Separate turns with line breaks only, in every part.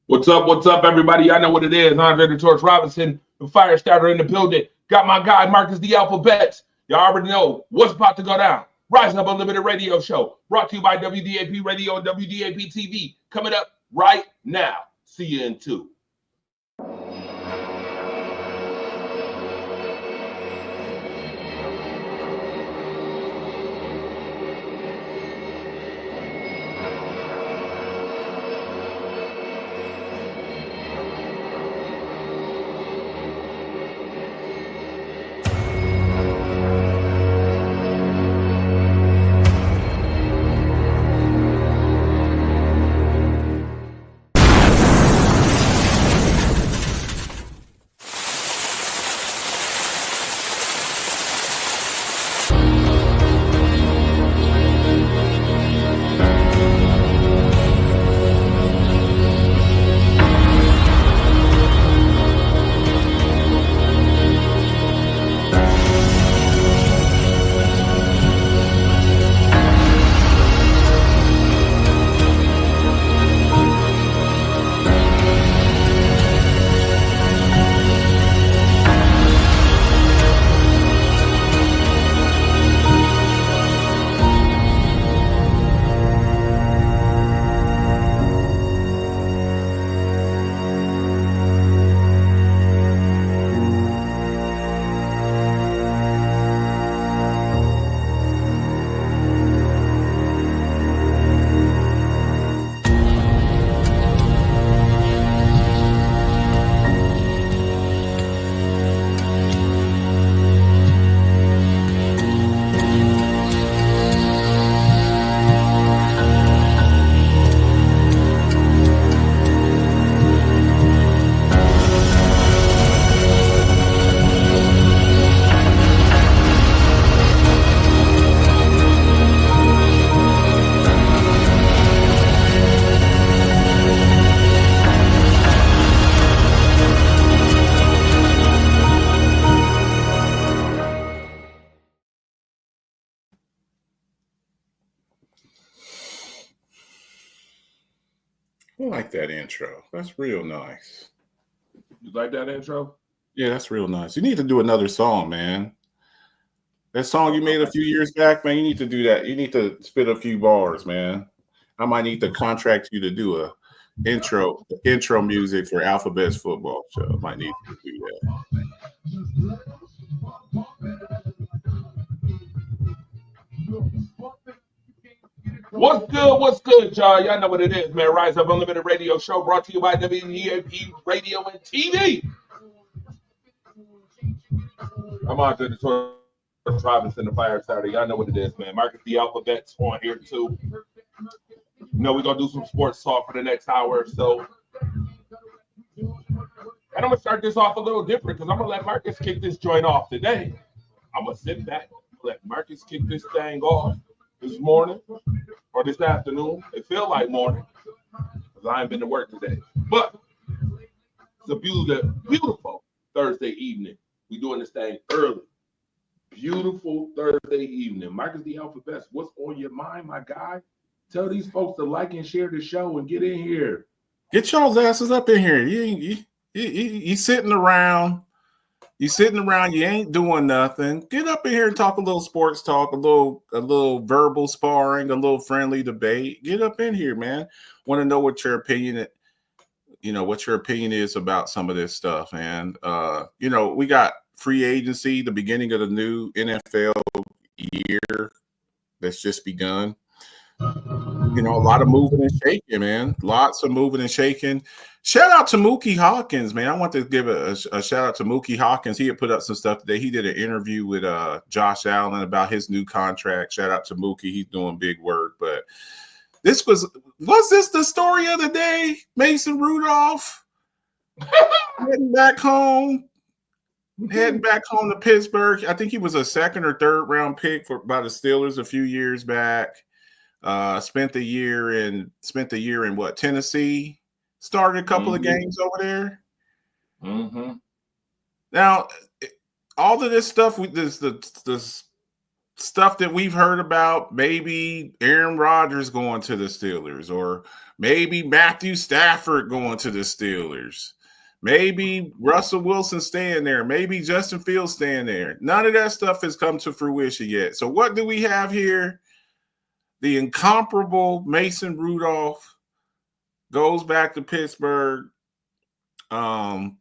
What's up, everybody? Y'all know what it is. Andre the Torch Robinson, the fire starter in the building. Got my guy, Marcus the Alphabet. Y'all already know what's about to go down. Rising Up Unlimited Radio Show, brought to you by WDAP Radio and WDAP TV. Coming up right now. See you in 2.
I like that intro. That's real nice.
You like that intro?
Yeah, that's real nice. You need to do another song, man. That song you made a few years back, man, you need to do that. You need to spit a few bars, man. I might need to contract you to do a intro music for Alphabet's football show. I might need to do that.
What's good, y'all? Y'all know what it is, man. Rise Up Unlimited Radio Show, brought to you by WDAP Radio and TV. I'm Andre the Torch Robinson, the fire starter. Y'all know what it is, man. Marcus the Alphabet's on here, too. You know, we're going to do some sports talk for the next hour or so. And I'm going to start this off a little different because I'm going to let Marcus kick this joint off today. I'm going to sit back and let Marcus kick this thing off this morning or this afternoon. It feel like morning because I ain't been to work today. But it's a beautiful Thursday evening. We doing this thing early. Beautiful Thursday evening. Marcus the Alphabet, what's on your mind, my guy? Tell these folks to like and share the show and get in here.
Get y'all's asses up in here. You sitting around. You sitting around. You ain't doing nothing. Get up in here and talk a little sports talk, a little verbal sparring, a little friendly debate. Get up in here, man. Want to know what your opinion, what your opinion is about some of this stuff, man. We got free agency, the beginning of the new NFL year that's just begun. A lot of moving and shaking, man. Lots of moving and shaking. Shout out to Mookie Hawkins, man. I want to give a shout out to Mookie Hawkins. He had put up some stuff today. He did an interview with Josh Allen about his new contract. Shout out to Mookie. He's doing big work. But this was this the story of the day? Mason Rudolph heading back home to Pittsburgh. I think he was a second or third round pick by the Steelers a few years back. Spent the year in Tennessee. Started a couple of games over there.
Mm-hmm.
Now, all of this stuff, this stuff that we've heard about, maybe Aaron Rodgers going to the Steelers, or maybe Matthew Stafford going to the Steelers, maybe Russell Wilson staying there, maybe Justin Fields staying there. None of that stuff has come to fruition yet. So what do we have here? The incomparable Mason Rudolph goes back to Pittsburgh. I'm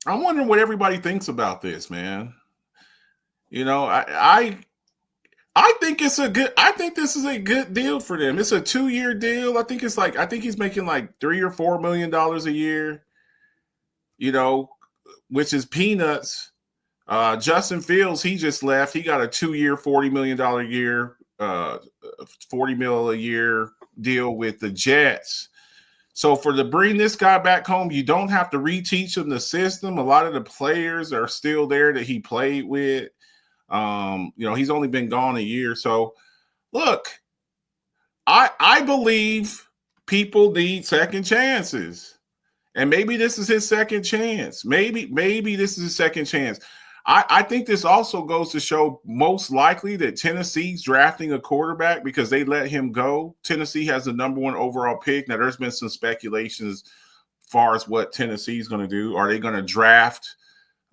wondering what everybody thinks about this, man. You know, I think it's a good. I think this is a good deal for them. It's a 2-year deal. I think he's making like $3 or $4 million a year. You know, which is peanuts. Justin Fields, he just left. He got a 2-year, $40 million a year, $40 million a year deal with the Jets. So to bring this guy back home, you don't have to reteach him the system. A lot of the players are still there that he played with. You know, he's only been gone a year. So look, I believe people need second chances. And maybe this is his second chance. Maybe this is his second chance. I think this also goes to show most likely that Tennessee's drafting a quarterback because they let him go. Tennessee has the number 1 overall pick. Now, there's been some speculations as far as what Tennessee's going to do. Are they going to draft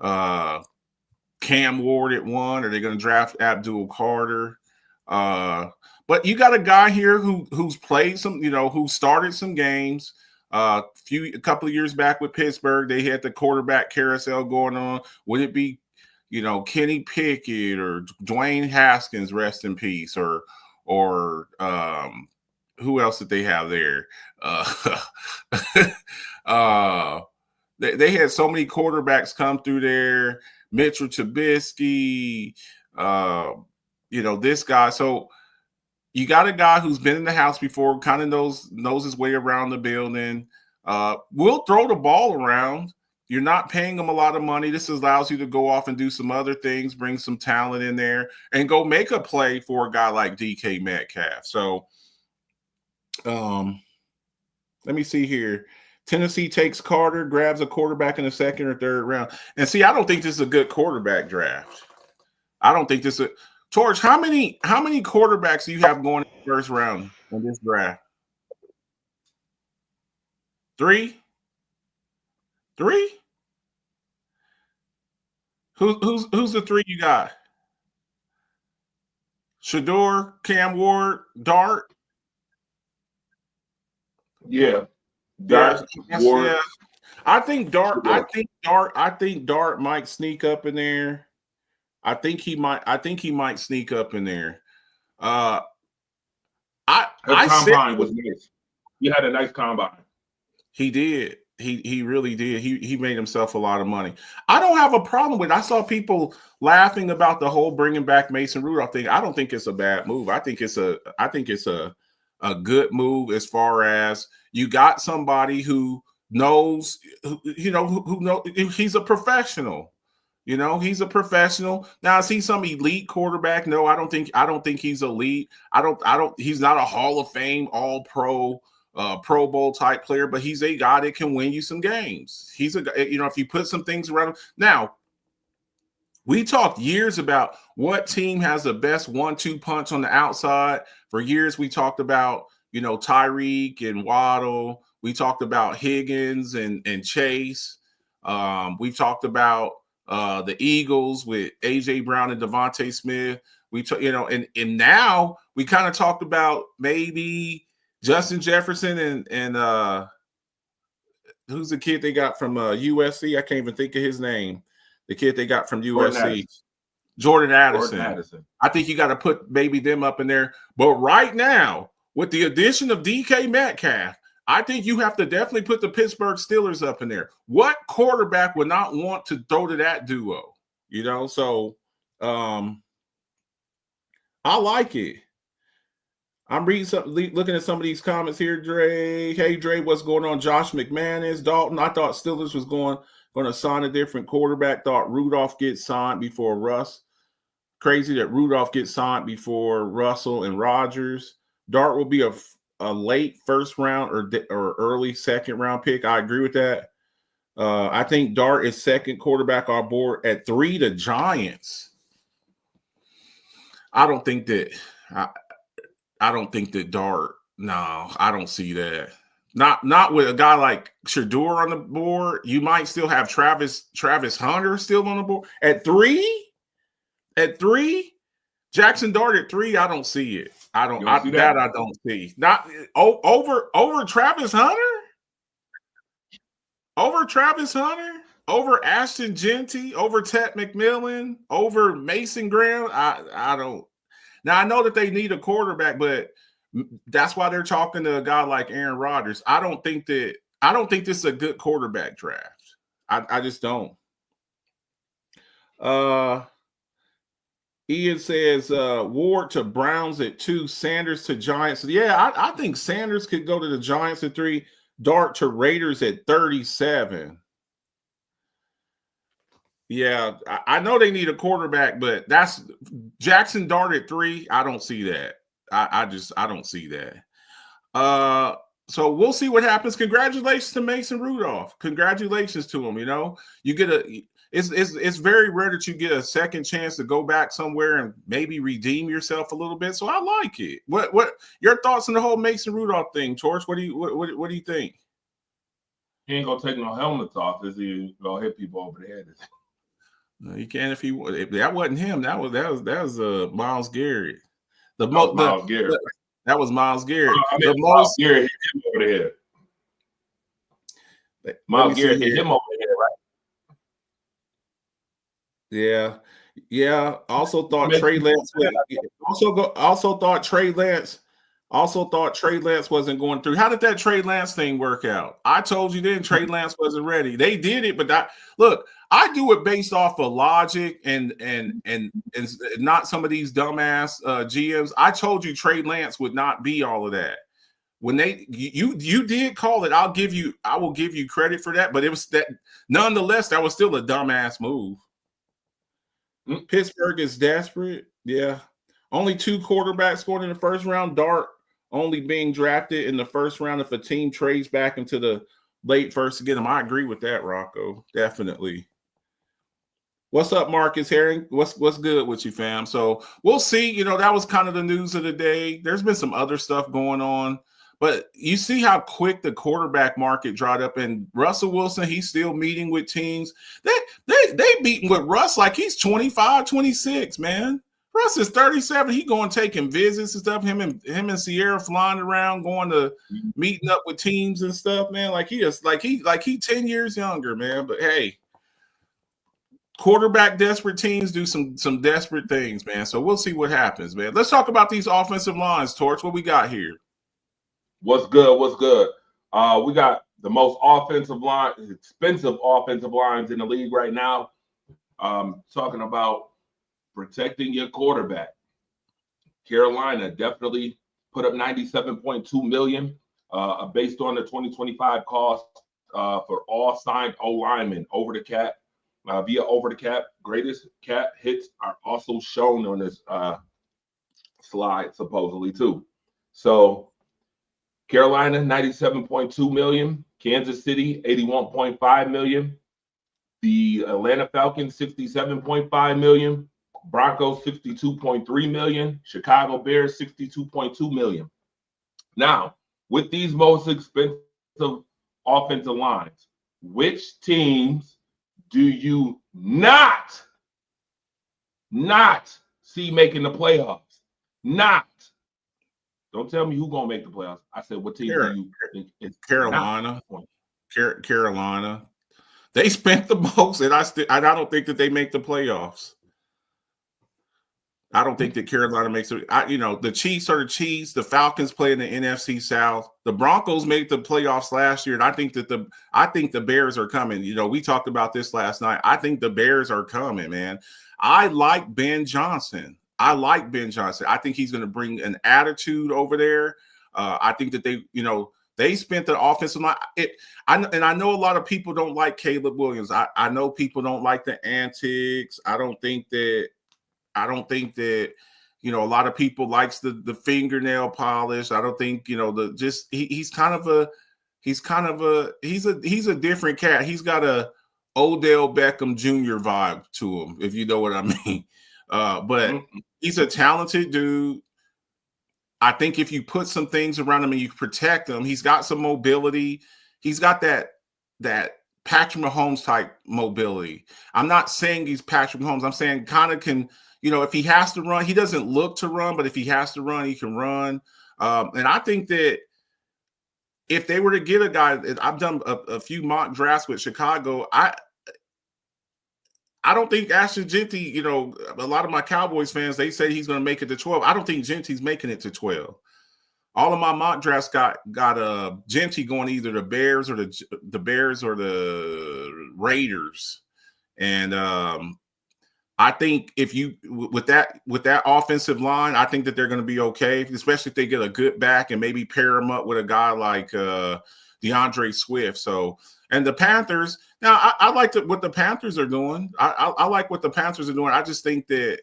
Cam Ward at 1? Are they going to draft Abdul Carter? But you got a guy here who's played some, you know, who started some games. A couple of years back with Pittsburgh, they had the quarterback carousel going on. Would it be, you know, Kenny Pickett or Dwayne Haskins, rest in peace, or who else did they have there? They had so many quarterbacks come through there. Mitchell Trubisky, you know, this guy. So you got a guy who's been in the house before, kind of knows his way around the building. Will throw the ball around. You're not paying him a lot of money. This allows you to go off and do some other things, bring some talent in there, and go make a play for a guy like DK Metcalf. So let me see here. Tennessee takes Carter, grabs a quarterback in the 2nd or 3rd round. And see, I don't think this is a good quarterback draft. I don't think this is – George, how many quarterbacks do you have going in the 1st round in this draft? 3? 3? Who's the 3 you got? Shedeur, Cam Ward, Dart?
Yeah.
Dart. Yeah. I think Dart might sneak up in there. I think he might sneak up in there.
Combine was nice. He had a nice combine.
He did. He really did. He made himself a lot of money. I don't have a problem with it. I saw people laughing about the whole bringing back Mason Rudolph thing. I don't think it's a bad move. I think it's a good move as far as you got somebody who knows, who he's a professional. You know, he's a professional. Now, is he some elite quarterback? No, I don't think he's elite. He's not a Hall of Fame, all pro, Pro Bowl type player, but he's a guy that can win you some games. He's a guy, if you put some things around him. Now, we talked years about what team has the best 1-2 punch on the outside. For years, we talked about, Tyreek and Waddle. We talked about Higgins and Chase. We've talked about the Eagles with A.J. Brown and Devontae Smith. And now we kind of talked about maybe Justin Jefferson and who's the kid they got from USC? I can't even think of his name. The kid they got from USC. Jordan Addison. I think you got to put maybe them up in there. But right now, with the addition of DK Metcalf, I think you have to definitely put the Pittsburgh Steelers up in there. What quarterback would not want to throw to that duo? So I like it. I'm looking at some of these comments here, Dre. Hey, Dre, what's going on? Josh McManus, Dalton. I thought Steelers was going to sign a different quarterback. Thought Rudolph gets signed before Russ. Crazy that Rudolph gets signed before Russell and Rodgers. Dart will be a late first round or early second round pick. I agree with that. I think Dart is second quarterback on board. At 3, the Giants. I don't think that Dart. No, I don't see that. Not with a guy like Shedeur on the board. You might still have Travis Hunter still on the board. At 3? Jackson Dart at 3, I don't see it. I don't see. Not over Travis Hunter? Over Travis Hunter? Over Ashton Genty? Over Ted McMillan? Over Mason Graham? I don't. Now I know that they need a quarterback, but that's why they're talking to a guy like Aaron Rodgers. I don't think this is a good quarterback draft. I just don't. Ian says Ward to Browns at 2, Sanders to Giants. Yeah, I think Sanders could go to the Giants at 3, Dart to Raiders at 37. Yeah, I know they need a quarterback, but that's Jackson Dart at 3. I don't see that. I don't see that. So we'll see what happens. Congratulations to Mason Rudolph. Congratulations to him. You know, you get it's very rare that you get a second chance to go back somewhere and maybe redeem yourself a little bit. So I like it. What your thoughts on the whole Mason Rudolph thing, Torch? What do you think?
He ain't gonna take no helmets off. Is he gonna hit people over the head?
No, he can if that wasn't him. That was Myles Garrett.
Myles Garrett.
That was Myles Garrett.
Myles Garrett hit him over the head. Myles Garrett hit him over the head,
Yeah.
right?
Yeah. Also thought Trey Lance wasn't going through. How did that Trey Lance thing work out? I told you then Trey Lance wasn't ready. They did it, but I do it based off of logic and not some of these dumbass GMs. I told you Trey Lance would not be all of that. When you did call it, I will give you credit for that, but it was that nonetheless, that was still a dumbass move. Pittsburgh is desperate. Yeah. Only 2 quarterbacks scored in the first round. Dart only being drafted in the first round if a team trades back into the late first to get him. I agree with that, Rocco. Definitely. What's up, Marcus Herring? What's good with you, fam? So we'll see. You know, that was kind of the news of the day. There's been some other stuff going on, but you see how quick the quarterback market dried up. And Russell Wilson, he's still meeting with teams. They beating with Russ like he's 25, 26, man. Russ is 37. He going taking visits and stuff. Him and Sierra flying around, going to meeting up with teams and stuff, man. Like he 10 years younger, man. But hey, quarterback desperate teams do some desperate things, man. So we'll see what happens, man. Let's talk about these offensive lines, Torch. What we got here?
What's good? We got the most expensive offensive lines in the league right now. Talking about protecting your quarterback. Carolina definitely put up $97.2 million based on the 2025 cost for all signed O linemen over the cap. Via over the cap, greatest cap hits are also shown on this slide, supposedly too. So Carolina, $97.2 million. Kansas City, $81.5 million. The Atlanta Falcons, $67.5 million. Broncos, $62.3 million. Chicago Bears, $62.2 million. Now, with these most expensive offensive lines, which teams do you not see making the playoffs? Not. Don't tell me who's gonna make the playoffs. I said, what team do you think is
Carolina? Carolina. They spent the most, and I don't think that they make the playoffs. I don't think that Carolina makes it. The Chiefs are the Chiefs. The Falcons play in the NFC South. The Broncos made the playoffs last year, and I think the Bears are coming. You know, we talked about this last night. I think the Bears are coming, man. I like Ben Johnson. I think he's going to bring an attitude over there. I think that they spent the offensive line. I know a lot of people don't like Caleb Williams. I know people don't like the antics. I don't think that a lot of people likes the fingernail polish. I don't think he's kind of he's kind of he's a different cat. He's got a Odell Beckham Jr. vibe to him, if you know what I mean. But he's a talented dude. I think if you put some things around him and you protect him, he's got some mobility. He's got that Patrick Mahomes type mobility. I'm not saying he's Patrick Mahomes. I'm saying kind of can, if he has to run, he doesn't look to run, but if he has to run, he can run. And I think that if they were to get a guy, I've done a few mock drafts with Chicago. I don't think Ashton Jeanty, a lot of my Cowboys fans, they say he's going to make it to 12. I don't think Jeanty's making it to 12. All of my mock drafts got Jeanty going either the Bears or the Bears or the Raiders. And I think if you with that offensive line, I think that they're going to be okay, especially if they get a good back and maybe pair them up with a guy like DeAndre Swift. So, and the Panthers. Now, I like what the Panthers are doing. I like what the Panthers are doing. I just think that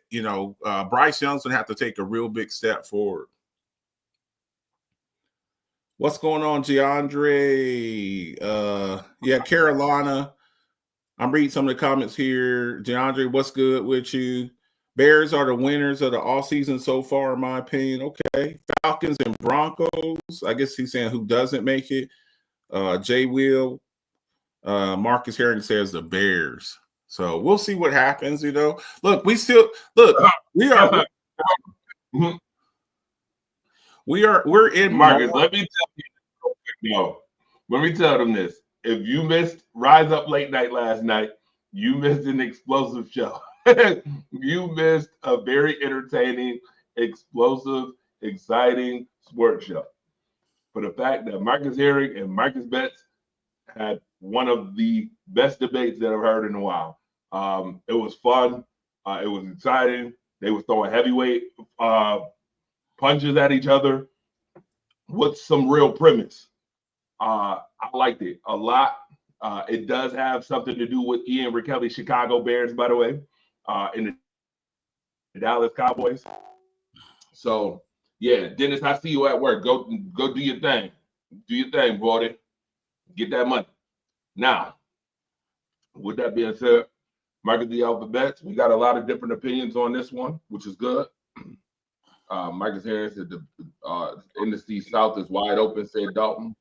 Bryce Young's gonna have to take a real big step forward. What's going on, DeAndre? Carolina. I'm reading some of the comments here. DeAndre, what's good with you? Bears are the winners of the offseason so far, in my opinion. Okay. Falcons and Broncos. I guess he's saying who doesn't make it. Jay Will. Marcus Herring says the Bears. So we'll see what happens, Look, we are we're in
Marcus. Let me tell them this. If you missed Rise Up Late Night last night, you missed an explosive show. You missed a very entertaining, explosive, exciting sports show. For the fact that Marcus Herring and Marcus Betts had one of the best debates that I've heard in a while. It was fun. It was exciting. They were throwing heavyweight punches at each other with some real premise. I liked it a lot. It does have something to do with Ian Rakelly's Chicago Bears, by the way, in the Dallas Cowboys. So, yeah, Dennis, I see you at work. Go do your thing. Do your thing, boy. Get that money. Now, with that being said, Marcus the Alphabets, we got a lot of different opinions on this one, which is good. Marcus Harris said the NFC South is wide open, said Dalton.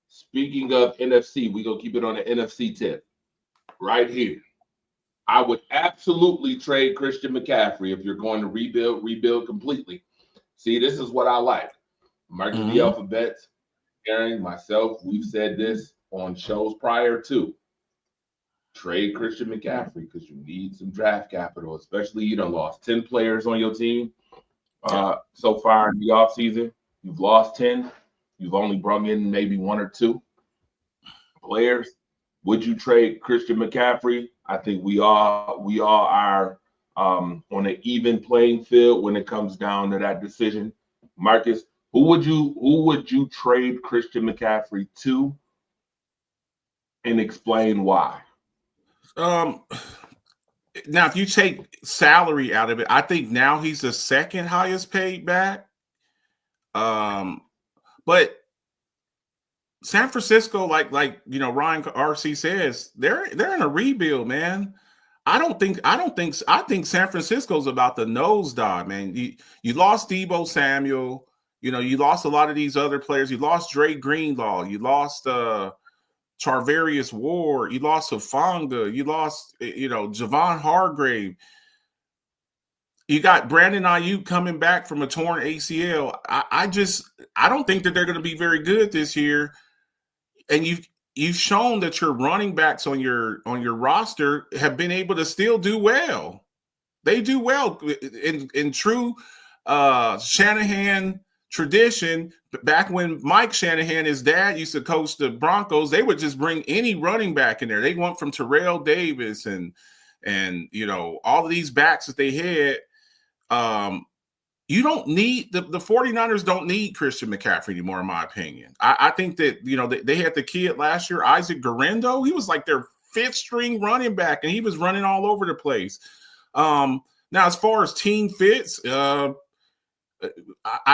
Speaking of NFC, we're going to keep it on the NFC tip right here. I would absolutely trade Christian McCaffrey if you're going to rebuild completely. See, this is what I like. Marcus the Alphabets, Aaron, myself, we've said this on shows prior to. Trade Christian McCaffrey because you need some draft capital, especially you done lost 10 players on your team so far in the offseason. You've lost 10. You've only brought in maybe 1 or 2 players. Would you trade Christian McCaffrey? I think we all are on an even playing field when it comes down to that decision. Marcus, who would you trade Christian McCaffrey to, and explain why?
Now, if you take salary out of it, I think now he's the second highest paid back. But San Francisco, like Ryan RC says, they're in a rebuild, man. I think San Francisco's about to nosedive, man. You lost Deebo Samuel, you lost a lot of these other players. You lost Dre Greenlaw, you lost Charvarius Ward, you lost Hufanga, you lost Javon Hargrave. You got Brandon Ayuk coming back from a torn ACL. I don't think that they're going to be very good this year. And you've shown that your running backs on your roster have been able to still do well. They do well in true Shanahan tradition. Back when Mike Shanahan, his dad, used to coach the Broncos, they would just bring any running back in there. They went from Terrell Davis and all of these backs that they had. You don't need the 49ers don't need Christian McCaffrey anymore, in my opinion. I think that they had the kid last year, Isaac Guerendo. He was like their 5th string running back, and he was running all over the place. Now, as far as team fits, I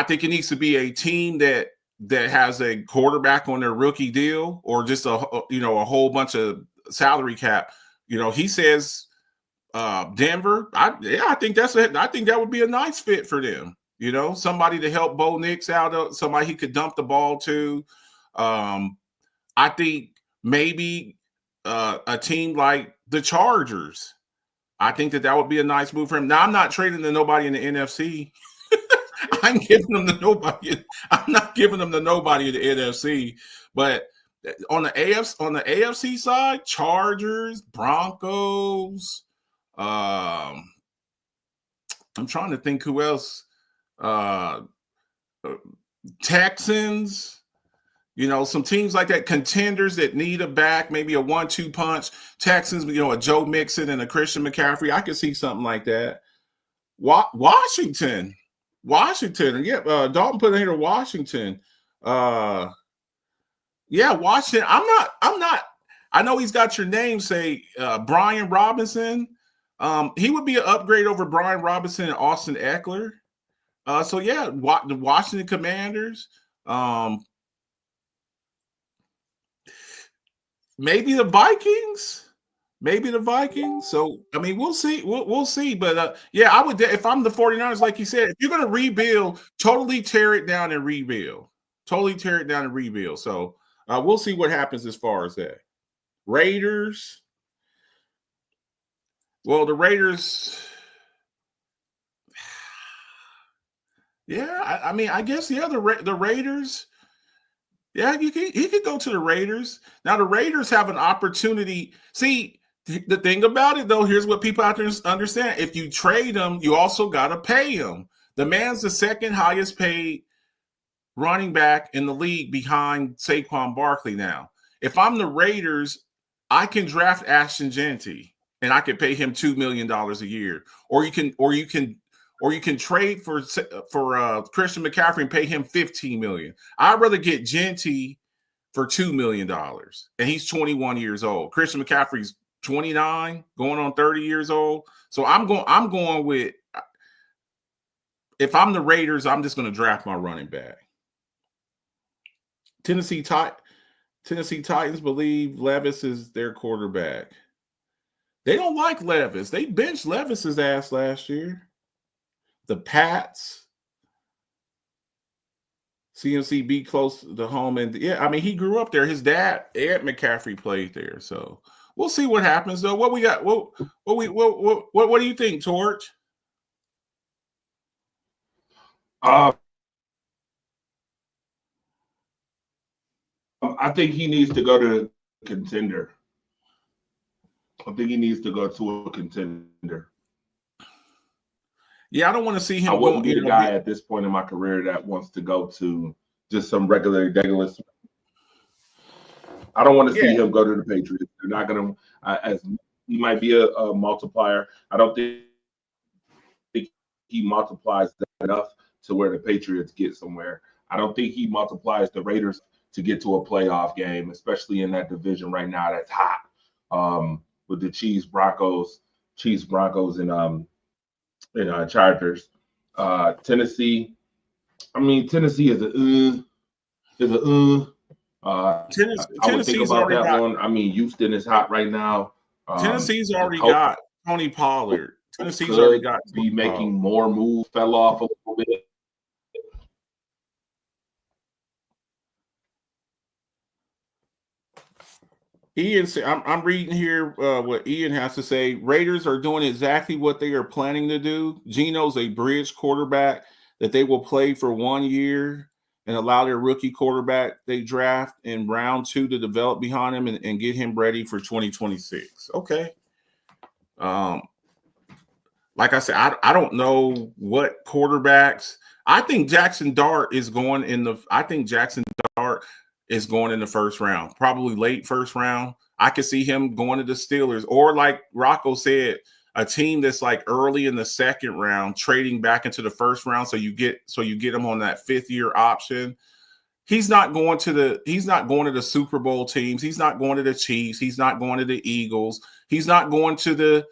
think it needs to be a team that that has a quarterback on their rookie deal or just a whole bunch of salary cap, he says Denver. I think I think that would be a nice fit for them. Somebody to help Bo Nix out, somebody he could dump the ball to. I think maybe a team like the Chargers. I think that would be a nice move for him. Now, I'm not trading to nobody in the NFC. I'm giving them to nobody. I'm not giving them to nobody in the NFC. But on the AFC side, Chargers, Broncos. I'm trying to think who else. Texans. Some teams like that, contenders that need a back, maybe a 1-2 punch. Texans, a Joe Mixon and a Christian McCaffrey. I could see something like that. Washington. Yeah, Dalton put in here Washington. Yeah, Washington. I'm not. I know he's got your name. Say Brian Robinson. He would be an upgrade over Brian Robinson and Austin Eckler. So yeah, the Washington Commanders. Maybe the Vikings. So, I mean, we'll see. We'll see. But, yeah, I would – if I'm the 49ers, like you said, if you're going to rebuild, totally tear it down and rebuild. So, we'll see what happens as far as that. Raiders. Well, the Raiders – yeah, I mean, I guess, yeah, the Raiders – yeah, he could go to the Raiders. Now, the Raiders have an opportunity. See, the thing about it, though, here's what people have to understand. If you trade him, you also got to pay him. The man's the second highest paid running back in the league behind Saquon Barkley now. If I'm the Raiders, I can draft Ashton Genty, and I can pay him $2 million a year. Or you can trade for Christian McCaffrey and pay him $15 million. I'd rather get Genty for $2 million, and he's 21 years old. Christian McCaffrey's 29, going on 30 years old. So I'm going with, if I'm the Raiders, I'm just going to draft my running back. Tennessee Titans believe Levis is their quarterback. They don't like Levis. They benched Levis's ass last year. The Pats, CMC be close to home, and yeah, I mean he grew up there. His dad, Ed McCaffrey, played there, so we'll see what happens. Though, what we got? What do you think, Torch?
I think he needs to go to a contender. I think he needs to go to a contender.
Yeah, I don't want to see him.
I wouldn't be the guy at this point in my career that wants to go to just some regular Douglas. I don't want to see him go to the Patriots. They're not going to, as he might be a multiplier. I don't think he multiplies that enough to where the Patriots get somewhere. I don't think he multiplies the Raiders to get to a playoff game, especially in that division right now that's hot with the Chiefs, Broncos, and Chargers. Tennessee. I mean, Tennessee is I would think about that one. I mean, Houston is hot right now.
Tennessee's already got Tony Pollard. Tennessee's already got
be making more moves. Fell off a little bit.
Ian, I'm reading here what Ian has to say. Raiders are doing exactly what they are planning to do. Geno's a bridge quarterback that they will play for 1 year and allow their rookie quarterback they draft in round 2 to develop behind him and get him ready for 2026. Okay. Like I said, I don't know what quarterbacks. I think Jackson Dart is going in the first round, probably late first round. I could see him going to the Steelers, or like Rocco said, a team that's like early in the second round, trading back into the first round, so you get him on that 5th-year option. He's not going to the Super Bowl teams. He's not going to the Chiefs. He's not going to the Eagles. He's not going to the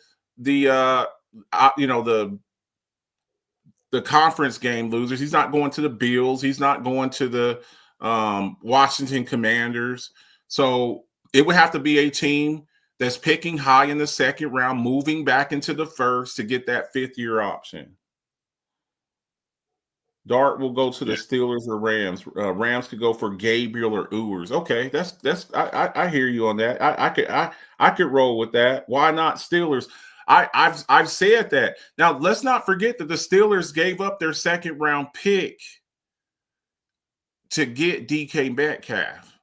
conference game losers. He's not going to the Bills. He's not going to the Washington Commanders. So it would have to be a team that's picking high in the second round, moving back into the first to get that fifth-year option. Dart will go to the Steelers or Rams. Rams could go for Gabriel or Ewers. Okay, that's I hear you on that. I could roll with that. Why not Steelers? I've said that. Now let's not forget that the Steelers gave up their second round pick to get DK Metcalf.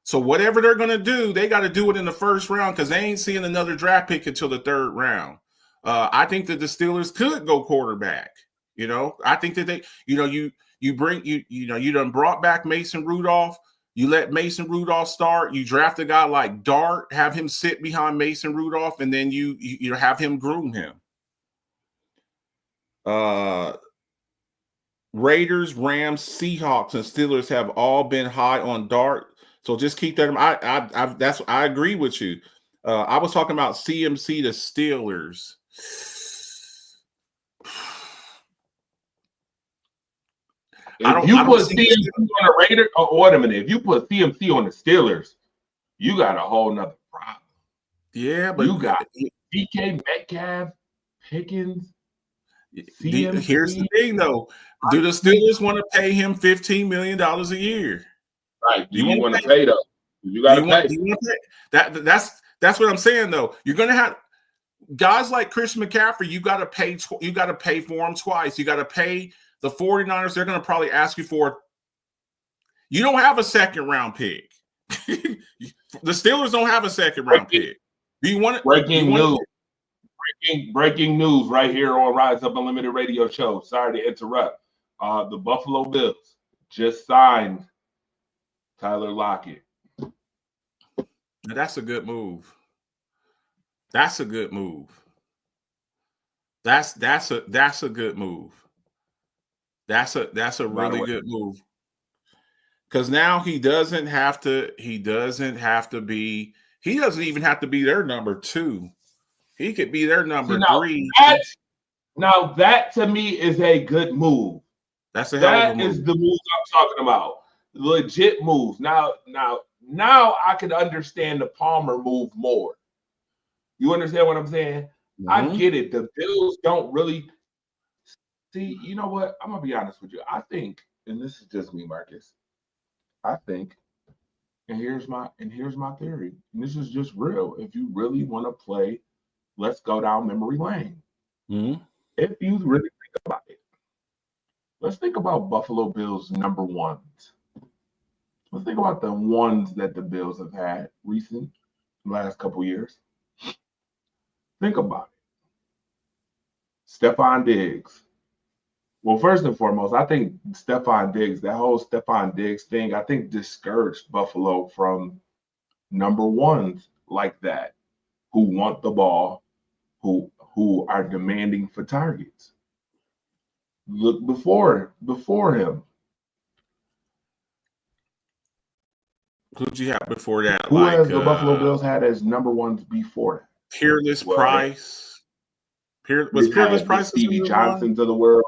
So whatever they're going to do, they got to do it in the first round because they ain't seeing another draft pick until the third round. I think that the Steelers could go quarterback. You know, I think that they, you done brought back Mason Rudolph. You let Mason Rudolph start. You draft a guy like Dart, have him sit behind Mason Rudolph, and then you have him groom him. Raiders, Rams, Seahawks, and Steelers have all been high on Dart. So just keep that in mind. I agree with you. I was talking about CMC to Steelers.
If you put CMC on the Raiders, wait a minute. If you put CMC on the Steelers, you got a whole nother problem.
Yeah, but
you got DK Metcalf, Pickens. CMC.
Here's the thing, though. Do the Steelers want to pay him $15 million a year?
Right. Do you want to pay though? You got to pay.
That's what I'm saying, though. You're going to have guys like Christian McCaffrey. You got to pay. You got to pay for him twice. You got to pay. The 49ers, they're going to probably ask you for. You don't have a second round pick. The Steelers don't have a second round pick. Do you want it?
Breaking news right here on Rise Up Unlimited Radio Show. Sorry to interrupt. The Buffalo Bills just signed Tyler Lockett.
Now that's a good move. That's a good move. That's a good move. That's a really good move. Because now he doesn't even have to be their number 2. He could be their number 3.
Now that to me is a good move.
That's a hell of a move.
That is the move I'm talking about. Legit moves. Now I can understand the Palmer move more. You understand what I'm saying? Mm-hmm. I get it. The Bills don't really see. You know what? I'm gonna be honest with you. I think, and this is just me, Marcus. I think, and here's my theory. And this is just real. If you really want to play, let's go down memory lane.
Mm-hmm.
If you really think about it, let's think about Buffalo Bills number 1s. Let's think about the ones that the Bills have had last couple years. Think about it. Stephon Diggs. Well, first and foremost, I think Stephon Diggs, that whole Stephon Diggs thing, I think discouraged Buffalo from number 1s like that, who want the ball, who are demanding for targets. Look before him.
Who'd you have before that?
Who has the Buffalo Bills had as number 1s before that?
Peerless Price. Was Peerless Price
Stevie Johnson to the world?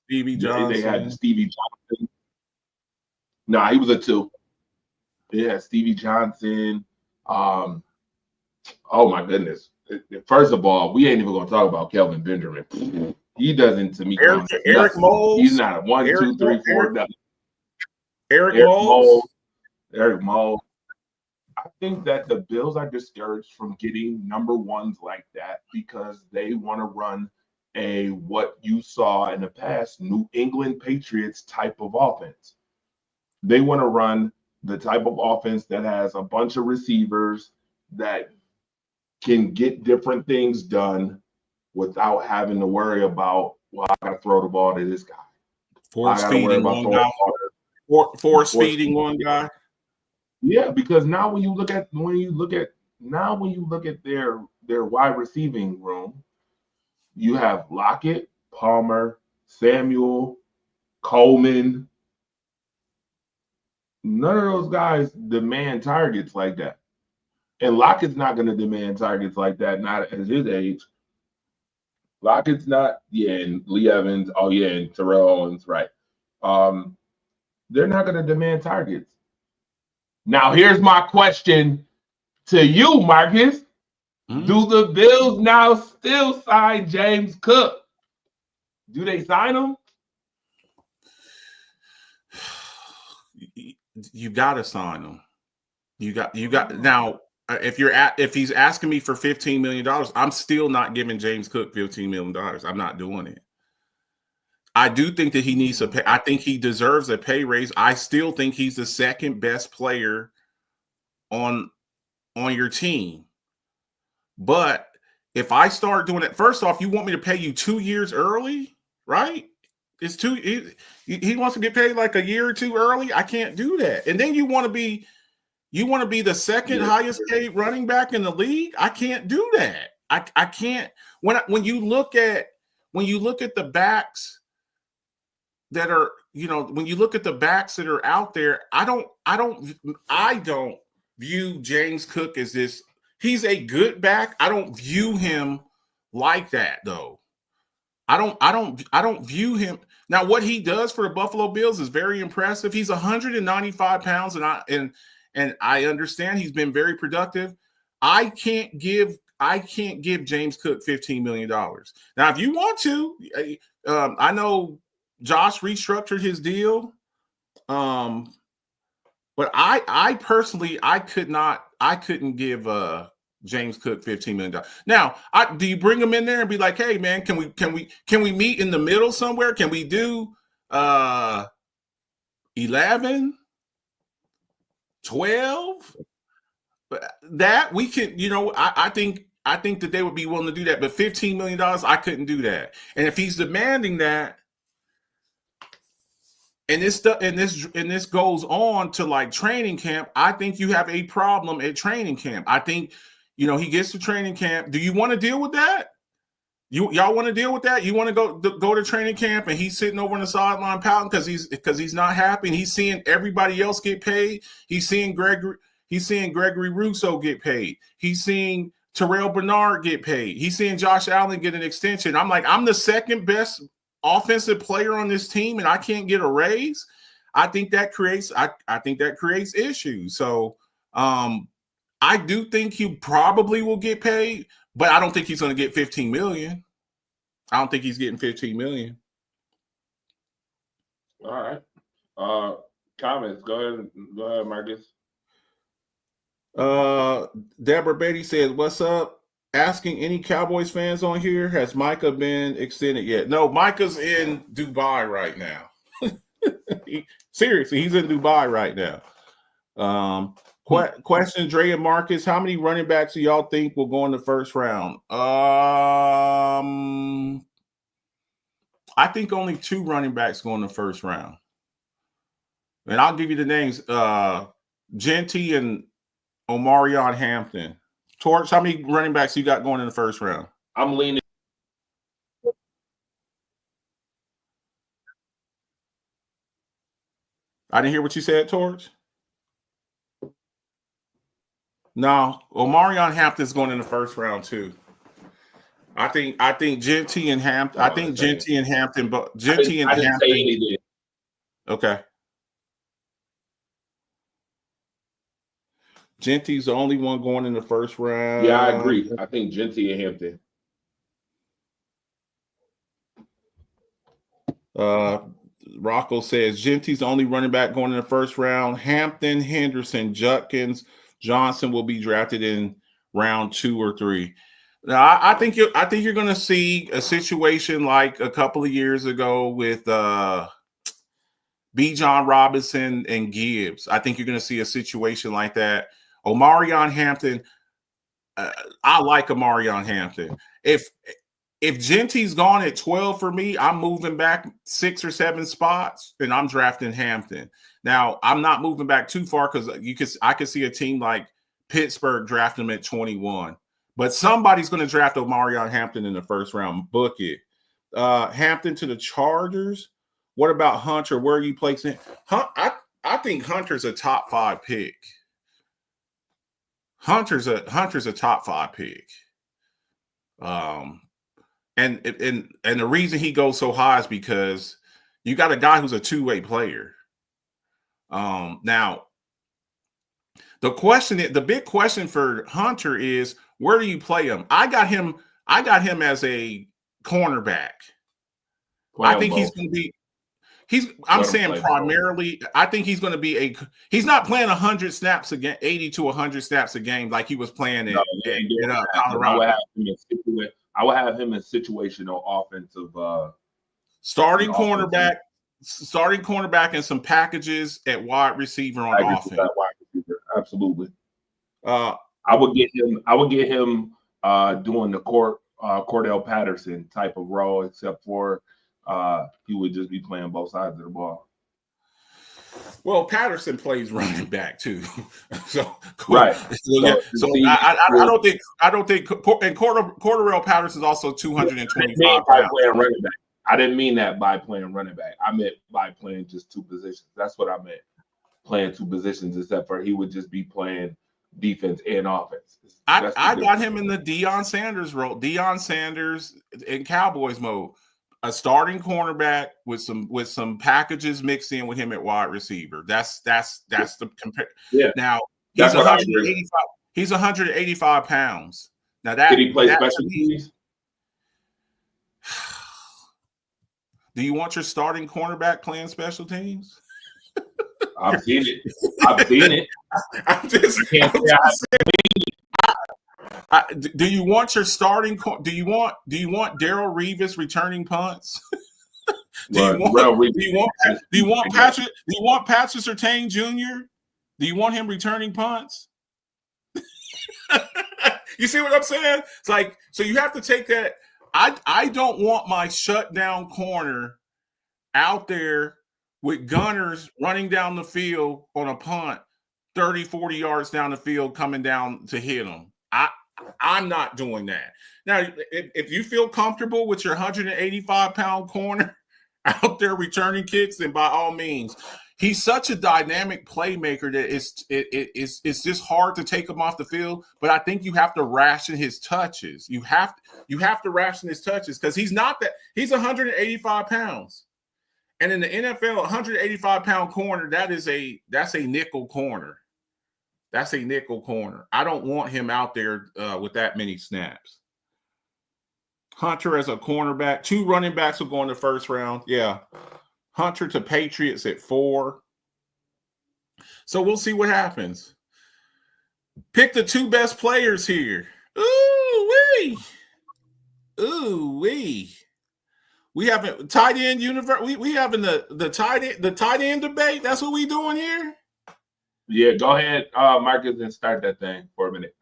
Stevie Johnson.
They had Stevie Johnson. Nah, he was a 2. Yeah, Stevie Johnson. Oh my goodness. First of all, we ain't even gonna talk about Kelvin Benjamin. He doesn't to me.
Eric Moles.
He's not a 1, 2, 3, 4.
Eric Moles.
Eric Moles. I think that the Bills are discouraged from getting number 1s like that because they want to run what you saw in the past New England Patriots type of offense. They want to run the type of offense that has a bunch of receivers that can get different things done without having to worry about, well, I got to throw the ball to this guy.
Force feeding one guy.
Yeah, because now when you look at their wide receiving room, you have Lockett, Palmer, Samuel, Coleman. None of those guys demand targets like that. And Lockett's not going to demand targets like that, not at his age. Lockett's not, and Lee Evans, and Terrell Owens, right. They're not going to demand targets. Now, here's my question to you, Marcus.
Mm-hmm.
Do the Bills now still sign James Cook? Do they sign him?
You got to sign him. You got now. If he's asking me for $15 million, I'm still not giving James Cook $15 million. I'm not doing it. I do think that he needs a pay. I think he deserves a pay raise. I still think he's the second best player on your team. But if I start doing it, first off, you want me to pay you 2 years early, right? It's he wants to get paid like a year or two early. I can't do that. And then you want to be the second highest paid running back in the league. I can't do that. I can't. When you look at the backs that are, when you look at the backs that are out there, I don't view James Cook as this. He's a good back. I don't view him like that though. I don't view him. Now, what he does for the Buffalo Bills is very impressive. He's 195 pounds, and I understand he's been very productive. I can't give James Cook $15 million. Now, if you want to, I know Josh restructured his deal. But I personally, I couldn't give James Cook $15 million. Now, do you bring him in there and be like, hey man, can we meet in the middle somewhere? Can we do 11, 12? That we can, I think that they would be willing to do that, but $15 million, I couldn't do that. And if he's demanding that, and this goes on to like training camp, I think you have a problem at training camp. I think, he gets to training camp. Do you want to deal with that? Y'all want to deal with that? You want to go to training camp and he's sitting over on the sideline pouting because he's not happy and he's seeing everybody else get paid. He's seeing Gregory Rousseau get paid. He's seeing Terrell Bernard get paid. He's seeing Josh Allen get an extension. I'm like, I'm the second best offensive player on this team and I can't get a raise. I think that creates issues. So I do think he probably will get paid, but I don't think he's going to get $15 million. I don't think he's getting $15 million.
All right. Comments. Go ahead, Marcus.
Deborah Beatty says, "What's up? Asking any Cowboys fans on here, has Micah been extended yet?" No, Micah's in Dubai right now. Seriously, he's in Dubai right now. Question, Dre and Marcus, how many running backs do y'all think will go in the first round? I think only 2 running backs go in the first round. And I'll give you the names. Genty and Omarion Hampton. Torch, how many running backs you got going in the first round?
I'm leaning.
I didn't hear what you said, Torch. No, Omarion Hampton's going in the first round too. I think Genty and Hampton. I think Genty and Hampton, but Genty and Hampton. Okay. Genty's the only one going in the first round.
Yeah, I agree. I think Genty and Hampton.
Rocco says Genty's the only running back going in the first round. Hampton, Henderson, Judkins, Johnson will be drafted in round 2 or 3. Now, I think you're going to see a situation like a couple of years ago with Bijan Robinson and Gibbs. I think you're going to see a situation like that. Omarion Hampton, I like Omarion Hampton. If Genty's gone at 12 for me, I'm moving back 6 or 7 spots and I'm drafting Hampton. Now, I'm not moving back too far because I could see a team like Pittsburgh draft him at 21. But somebody's going to draft Omarion Hampton in the first round. Book it. Hampton to the Chargers. What about Hunter? Where are you placing? I think Hunter's a top 5 pick. Hunter's a top 5 pick. And the reason he goes so high is because you got a guy who's a two-way player. Now the big question for Hunter is, where do you play him? I got him as a cornerback. I think he's going to be. I'm saying primarily, I think he's going to be he's not playing 100 snaps a game, 80 to 100 snaps a game like he was playing at Colorado.
I would have him in situational offensive
starting cornerback and some packages at wide receiver on offense.
Absolutely. I would get him doing the Cordell Patterson type of role, except for he would just be playing both sides of the ball.
Well, Patterson plays running back too, so
right.
I don't think, and Cordarrelle Patterson is also 225 pounds.
Running back. I didn't mean that by playing running back. I meant by playing just two positions. That's what I meant. Playing two positions, except for he would just be playing defense and offense.
I got him in the Deion Sanders role. Deion Sanders in Cowboys mode. A starting cornerback with some packages mixed in with him at wide receiver. That's the compare.
Yeah.
Now he's 185. He's 185 pounds. Now
did he play special teams?
Do you want your starting cornerback playing special teams?
I've seen it.
Do you want your starting? Do you want Darrelle Revis returning punts? Do you want Patrick Surtain Jr.? Do you want him returning punts? You see what I'm saying? It's like, so you have to take that. I don't want my shutdown corner out there with gunners running down the field on a punt 30, 40 yards down the field coming down to hit them. I'm not doing that. Now, if you feel comfortable with your 185-pound corner out there returning kicks, then by all means. He's such a dynamic playmaker that it's just hard to take him off the field. But I think you have to ration his touches. You have to ration his touches because he's not that. He's 185 pounds, and in the NFL, 185-pound corner that's a nickel corner. That's a nickel corner. I don't want him out there with that many snaps. Hunter as a cornerback. 2 running backs will go in the first round. Yeah. Hunter to Patriots at 4. So we'll see what happens. Pick the 2 best players here. Ooh-wee. Ooh-wee. We haven't tight end universe. We having the tight end debate. That's what we doing here.
Yeah, go ahead, Marcus, and start that thing for a minute.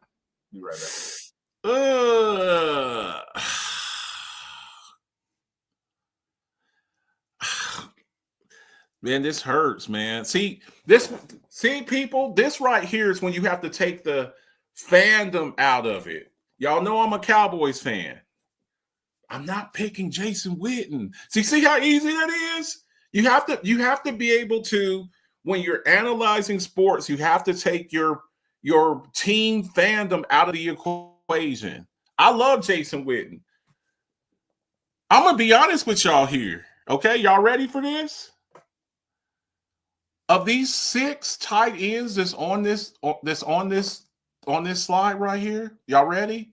Be right back.
Man, this hurts, man. See people, this right here is when you have to take the fandom out of it. Y'all know I'm a Cowboys fan. I'm not picking Jason Witten. See how easy that is? You have to be able to, when you're analyzing sports, you have to take your team fandom out of the equation. I love Jason Witten. I'm gonna be honest with y'all here. Okay, y'all ready for this? Of these 6 tight ends that's on this slide right here, y'all ready?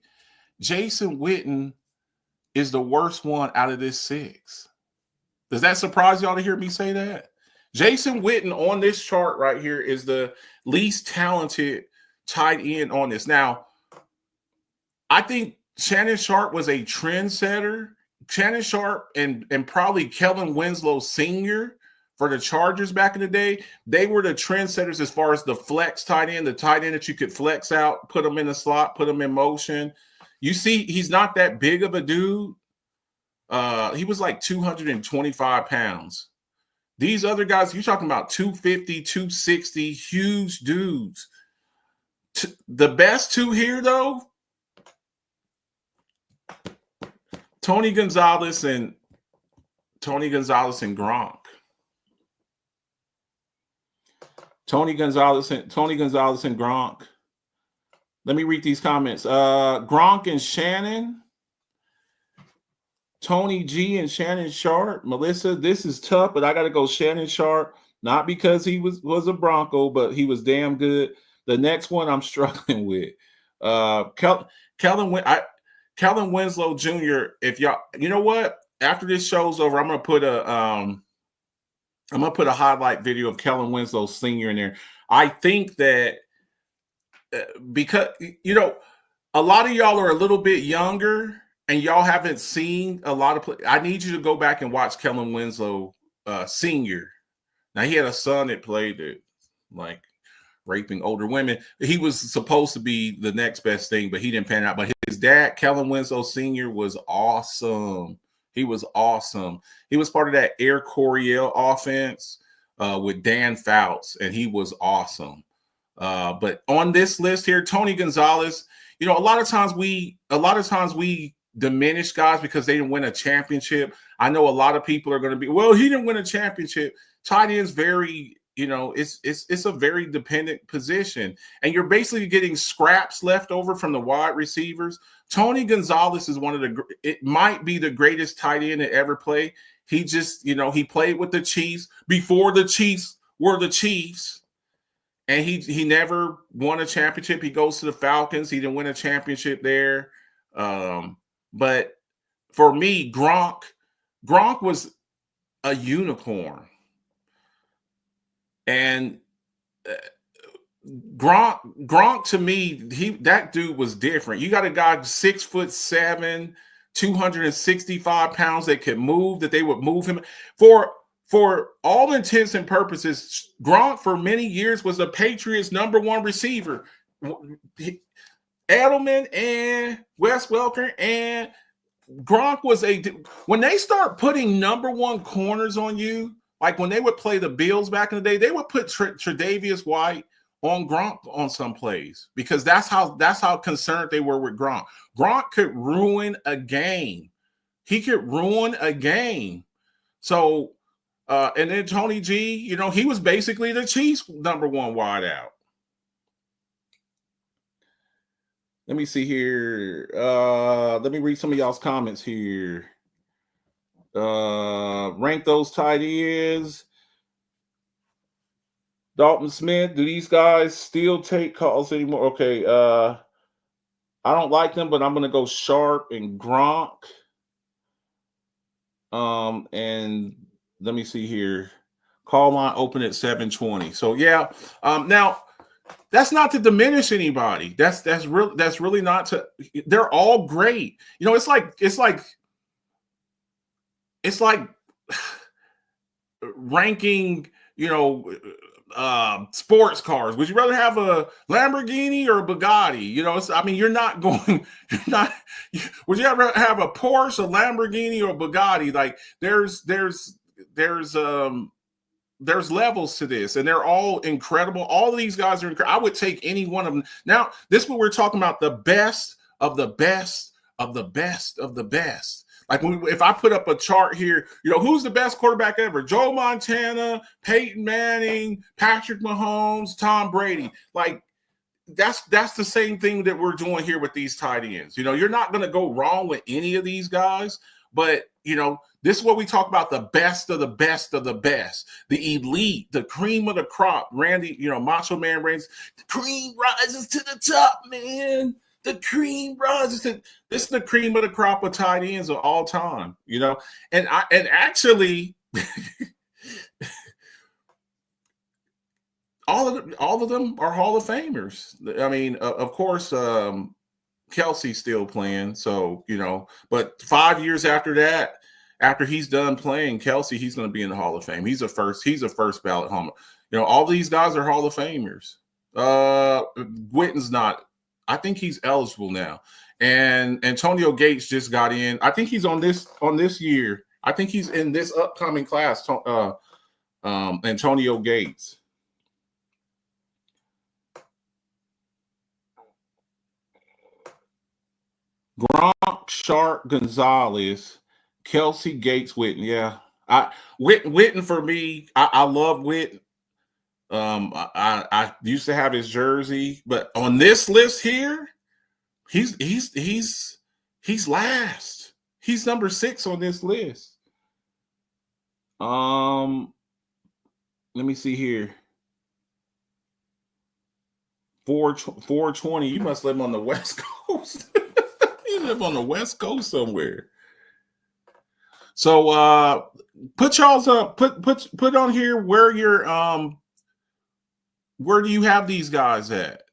Jason Witten is the worst one out of this 6. Does that surprise y'all to hear me say that? Jason Witten on this chart right here is the least talented tight end on this. Now, I think Shannon Sharpe was a trendsetter. Shannon Sharpe and probably Kellen Winslow Sr. for the Chargers back in the day, they were the trendsetters as far as the flex tight end, the tight end that you could flex out, put them in the slot, put them in motion. You see, he's not that big of a dude. He was like 225 pounds. These other guys, you're talking about 250, 260, huge dudes. The best 2 here, though, Tony Gonzalez and Gronk. Tony Gonzalez and Gronk. Let me read these comments. Gronk and Shannon. Tony G and Shannon Sharpe. Melissa, this is tough, but I got to go Shannon Sharpe. not because he was a Bronco, but he was damn good. The next one I'm struggling with. Kellen Winslow Jr. If y'all, you know what? After this show's over, I'm gonna put a highlight video of Kellen Winslow Sr. in there. I think that because a lot of y'all are a little bit younger and y'all haven't seen a lot of I need you to go back and watch Kellen Winslow Sr. Now, he had a son that played it, like raping older women. He was supposed to be the next best thing, but he didn't pan out. But his dad, Kellen Winslow Sr., was awesome. He was awesome. He was part of that Air Coryell offense with Dan Fouts, and he was awesome. But on this list here, Tony Gonzalez, a lot of times we diminish guys because they didn't win a championship. I know a lot of people are going to be, well, he didn't win a championship. Tight end's very, it's a very dependent position, and you're basically getting scraps left over from the wide receivers. Tony Gonzalez is it might be the greatest tight end to ever play. He just, he played with the Chiefs before the Chiefs were the Chiefs, and he never won a championship. He goes to the Falcons. He didn't win a championship there. But for me, Gronk was a unicorn. And Gronk to me, that dude was different. You got a guy 6'7", 265 pounds that could move, that they would move him for all intents and purposes. Gronk for many years was the Patriots' #1 receiver. Edelman and Wes Welker and Gronk was when they start putting #1 corners on you. Like when they would play the Bills back in the day, they would put Tre'Davious White on Gronk on some plays because that's how concerned they were with Gronk. Gronk could ruin a game. He could ruin a game. So, and then Tony G, he was basically the Chiefs' #1 wideout. Let me see here. Let me read some of y'all's comments here. Rank those tight ends. Dalton Smith, do these guys still take calls anymore? Okay, I don't like them, but I'm gonna go Sharp and Gronk. And let me see here. Call line open at 7:20. So yeah. Now that's not to diminish anybody. That's really not to. They're all great. It's like ranking, sports cars. Would you rather have a Lamborghini or a Bugatti? Would you ever have a Porsche, a Lamborghini, or a Bugatti? Like there's levels to this, and they're all incredible. All of these guys are incredible. I would take any one of them. Now, this is what we're talking about, the best of the best of the best of the best. Like if I put up a chart here, who's the best quarterback ever? Joe Montana, Peyton Manning, Patrick Mahomes, Tom Brady. Like that's the same thing that we're doing here with these tight ends. You're not going to go wrong with any of these guys, but this is what we talk about, the best of the best of the best, the elite, the cream of the crop. Randy, Macho Man Randy, the cream rises to the top, man. The cream rises to this is the cream of the crop of tight ends of all time, and actually all of them are Hall of Famers. I mean, of course, Kelsey's still playing, so but 5 years after that, after he's done playing, Kelsey, he's going to be in the Hall of Fame. He's a first ballot homer. All these guys are Hall of Famers. Witten's not. I think he's eligible now. And Antonio Gates just got in. I think he's on this year. I think he's in this upcoming class. Antonio Gates. Gronk, Sharp, Gonzalez, Kelsey, Gates, Witten. Yeah. Witten for me, I love Witten. I used to have his jersey, but on this list here, he's last. He's number 6 on this list. Let me see here. 420. You must live on the West Coast. You live on the West Coast somewhere. So put y'all's put on here where your where do you have these guys at?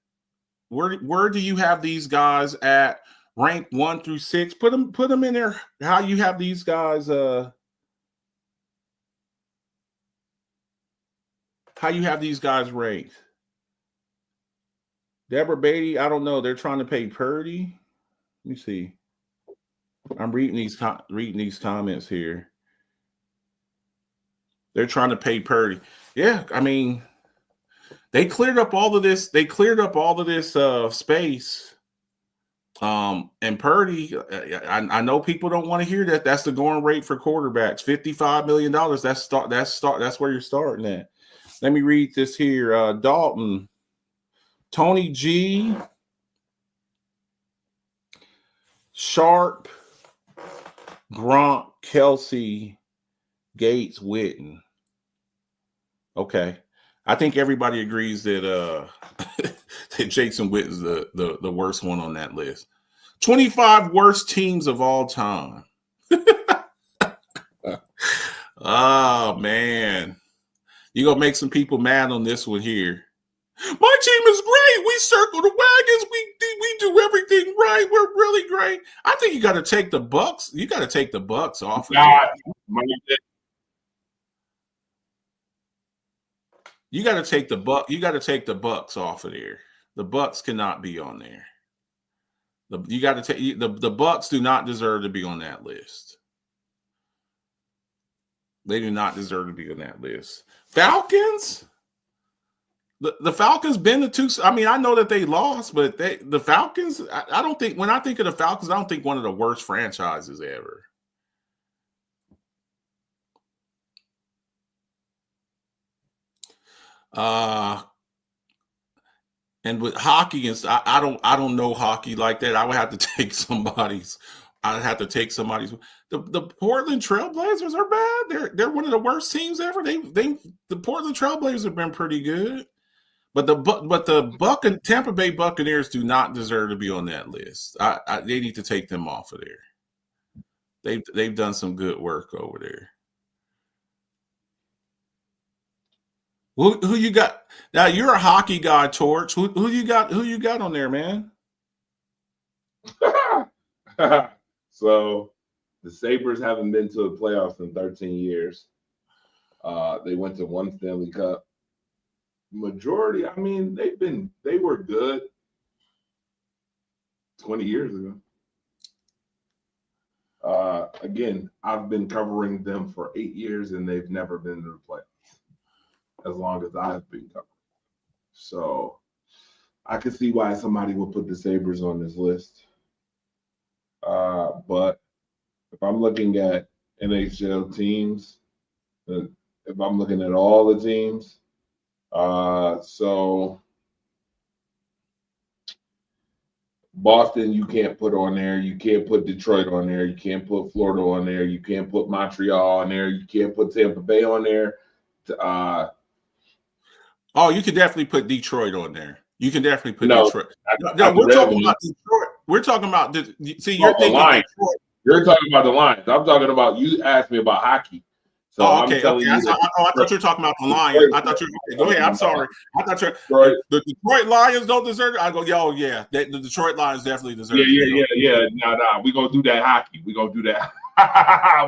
Where do you have these guys at? Rank 1 through 6. Put them in there. How you have these guys how you have these guys ranked? Deborah Beatty, I don't know. They're trying to pay Purdy. Let me see. I'm reading these comments here. They're trying to pay Purdy. Yeah, I mean, they cleared up all of this. They cleared up all of this space. And Purdy, I know people don't want to hear that. That's the going rate for quarterbacks. $55 million. That's where you're starting at. Let me read this here. Dalton, Tony G, Sharp, Gronk, Kelsey, Gates, Witten. Okay. I think everybody agrees that that Jason Witten's the worst one on that list. 25 worst teams of all time. Oh man. You're gonna make some people mad on this one here. My team is great. We circle the wagons. We do everything right. We're really great. I think you got to take the Bucks. You got to take the Bucks off. You got to take the Buck. You got to take the Bucks off of there. The Bucks cannot be on there. You got to take the Bucks. Do not deserve to be on that list. They do not deserve to be on that list. Falcons. The Falcons been the two. I mean, I know that they lost, but the Falcons. I don't think when I think of the Falcons, I don't think one of the worst franchises ever. And with hockey, and I don't know hockey like that. I would have to take somebody's. I'd have to take somebody's. The Portland Trailblazers are bad. They're one of the worst teams ever. The Portland Trailblazers have been pretty good. But the Tampa Bay Buccaneers do not deserve to be on that list. They need to take them off of there. They've done some good work over there. Who you got? Now you're a hockey guy, Torch. Who you got? Who you got on there, man?
So the Sabres haven't been to the playoffs in 13 years. They went to one Stanley Cup. Majority, I mean, they were good 20 years ago. Again, I've been covering them for 8 years and they've never been to the playoffs as long as I've been covering. So I could see why somebody would put the Sabres on this list. But if I'm looking at NHL teams, if I'm looking at all the teams, so Boston, you can't put on there. You can't put Detroit on there. You can't put Florida on there. You can't put Montreal on there. You can't put Tampa Bay on there.
You can definitely put Detroit on there. You can definitely put Detroit. No, we're talking about Detroit. We're talking about see. You're thinking Detroit.
You're talking about the Lions. I'm talking about you. Asked me about hockey. So
okay. I thought you were talking about the Lions. I thought go ahead. I'm sorry. I thought the Detroit Lions don't deserve it. I go, yeah. The Detroit Lions definitely deserve it.
Yeah. No. We gonna do that hockey. We gonna do that.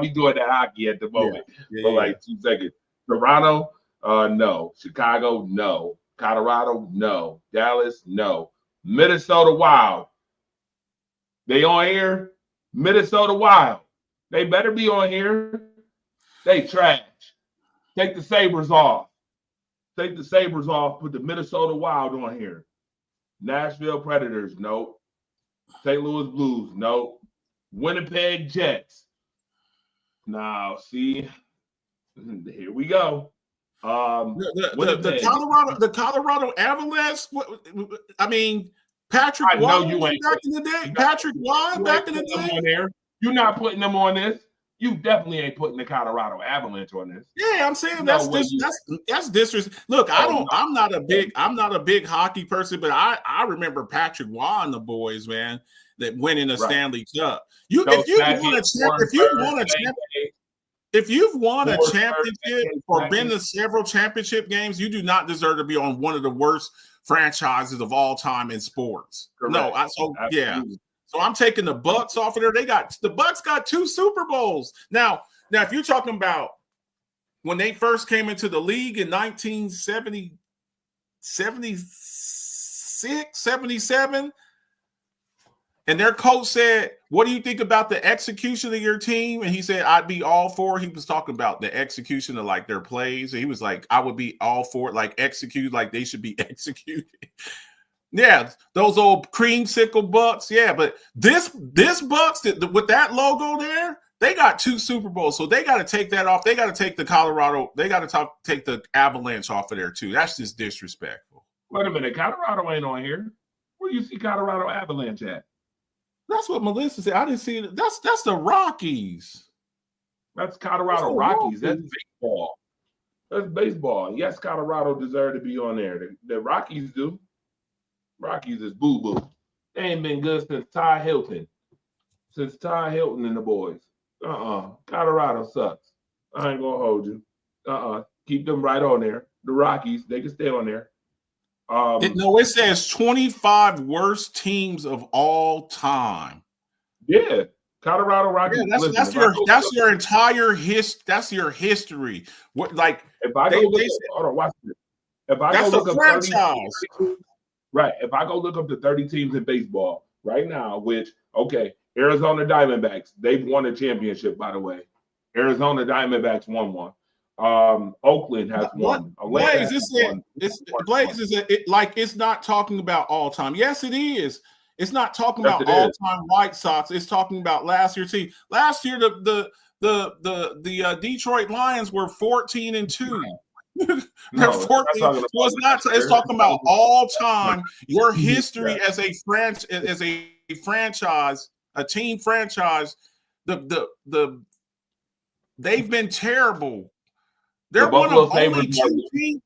We doing that hockey at the moment for like 2 seconds. Toronto, no. Chicago, no. Colorado, no. Dallas, no. Minnesota Wild. They on here? Minnesota Wild. They better be on here. They trash. Take the Sabres off. Take the Sabres off. Put the Minnesota Wild on here. Nashville Predators, nope. St. Louis Blues, nope. Winnipeg Jets. Now, see, here we go.
The Colorado Avalanche. I mean, Patrick Waugh back in the day. Patrick Waugh back in the day.
You're not putting them on this. You definitely ain't putting the Colorado Avalanche on this.
Yeah, I'm saying
No
that's disrespect. Look, I'm not a big hockey person, but I remember Patrick Waugh and the boys, man, that winning a Stanley Cup. If you've won a championship or been to several championship games, you do not deserve to be on one of the worst franchises of all time in sports. Correct. So I'm taking the Bucks off of there. The Bucks got 2 Super Bowls. Now if you're talking about when they first came into the league in 1976, 77, and their coach said, "What do you think about the execution of your team?" And he said, "I'd be all for it." He was talking about the execution of like their plays. And he was like, "I would be all for it, like execute like they should be executed." Yeah, those old creamsicle Bucks. Yeah, but this Bucks with that logo there, they got 2 Super Bowls, so they got to take that off. They got to take the Colorado. They got to take the Avalanche off of there too. That's just disrespectful.
Wait a minute, Colorado ain't on here. Where do you see Colorado Avalanche at?
That's what Melissa said. I didn't see it. That's the Rockies.
That's Colorado Rockies. That's baseball. That's baseball. Yes, Colorado deserve to be on there. The Rockies do. Rockies is boo-boo. They ain't been good since Ty Hilton. Since Ty Hilton and the boys. Colorado sucks. I ain't gonna hold you. Keep them right on there. The Rockies, they can stay on there.
It says 25 worst teams of all time.
Yeah, Colorado Rockies.
Yeah, that's your entire That's your history. What
if I go hold on, watch this. If I go look up franchise. Right. If I go look up the 30 teams in baseball right now, Arizona Diamondbacks, they've won a championship, by the way. Arizona Diamondbacks won one. Oakland has won.
Blaze, it's not talking about all time. Yes, it is. It's not talking about all time White Sox. It's talking about last year's team. Last year, the Detroit Lions were 14-2. They're 14. It's talking about all time. Your history as a franchise, a team franchise. They've been terrible. They're one of only 2 teams.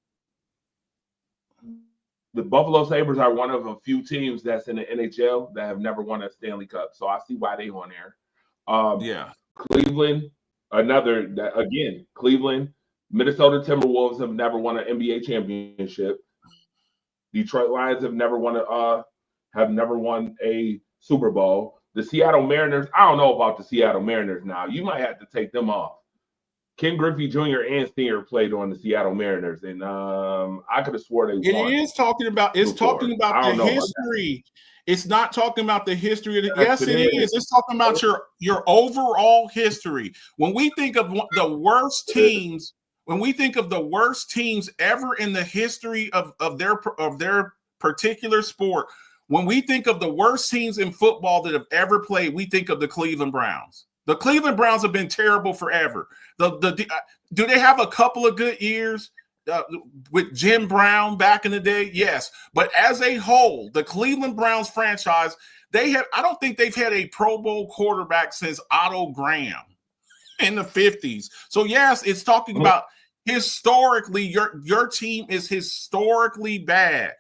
The Buffalo Sabres are one of a few teams that's in the NHL that have never won a Stanley Cup. So I see why they on there. Cleveland, Cleveland. Minnesota Timberwolves have never won an NBA championship. Detroit Lions have never won a Super Bowl. The Seattle Mariners, I don't know about the Seattle Mariners now. You might have to take them off. Ken Griffey Jr. and Senior played on the Seattle Mariners, and I could have swore they won.
It's talking about the history. It's not talking about the history of it is. It's talking about your overall history. When we think of the worst teams. When we think of the worst teams ever in the history of their particular sport, when we think of the worst teams in football that have ever played, we think of the Cleveland Browns. The Cleveland Browns have been terrible forever. Do they have a couple of good years with Jim Brown back in the day? Yes, but as a whole, the Cleveland Browns franchise, I don't think they've had a Pro Bowl quarterback since Otto Graham in the 50s. So yes, it's talking about historically your team is historically bad.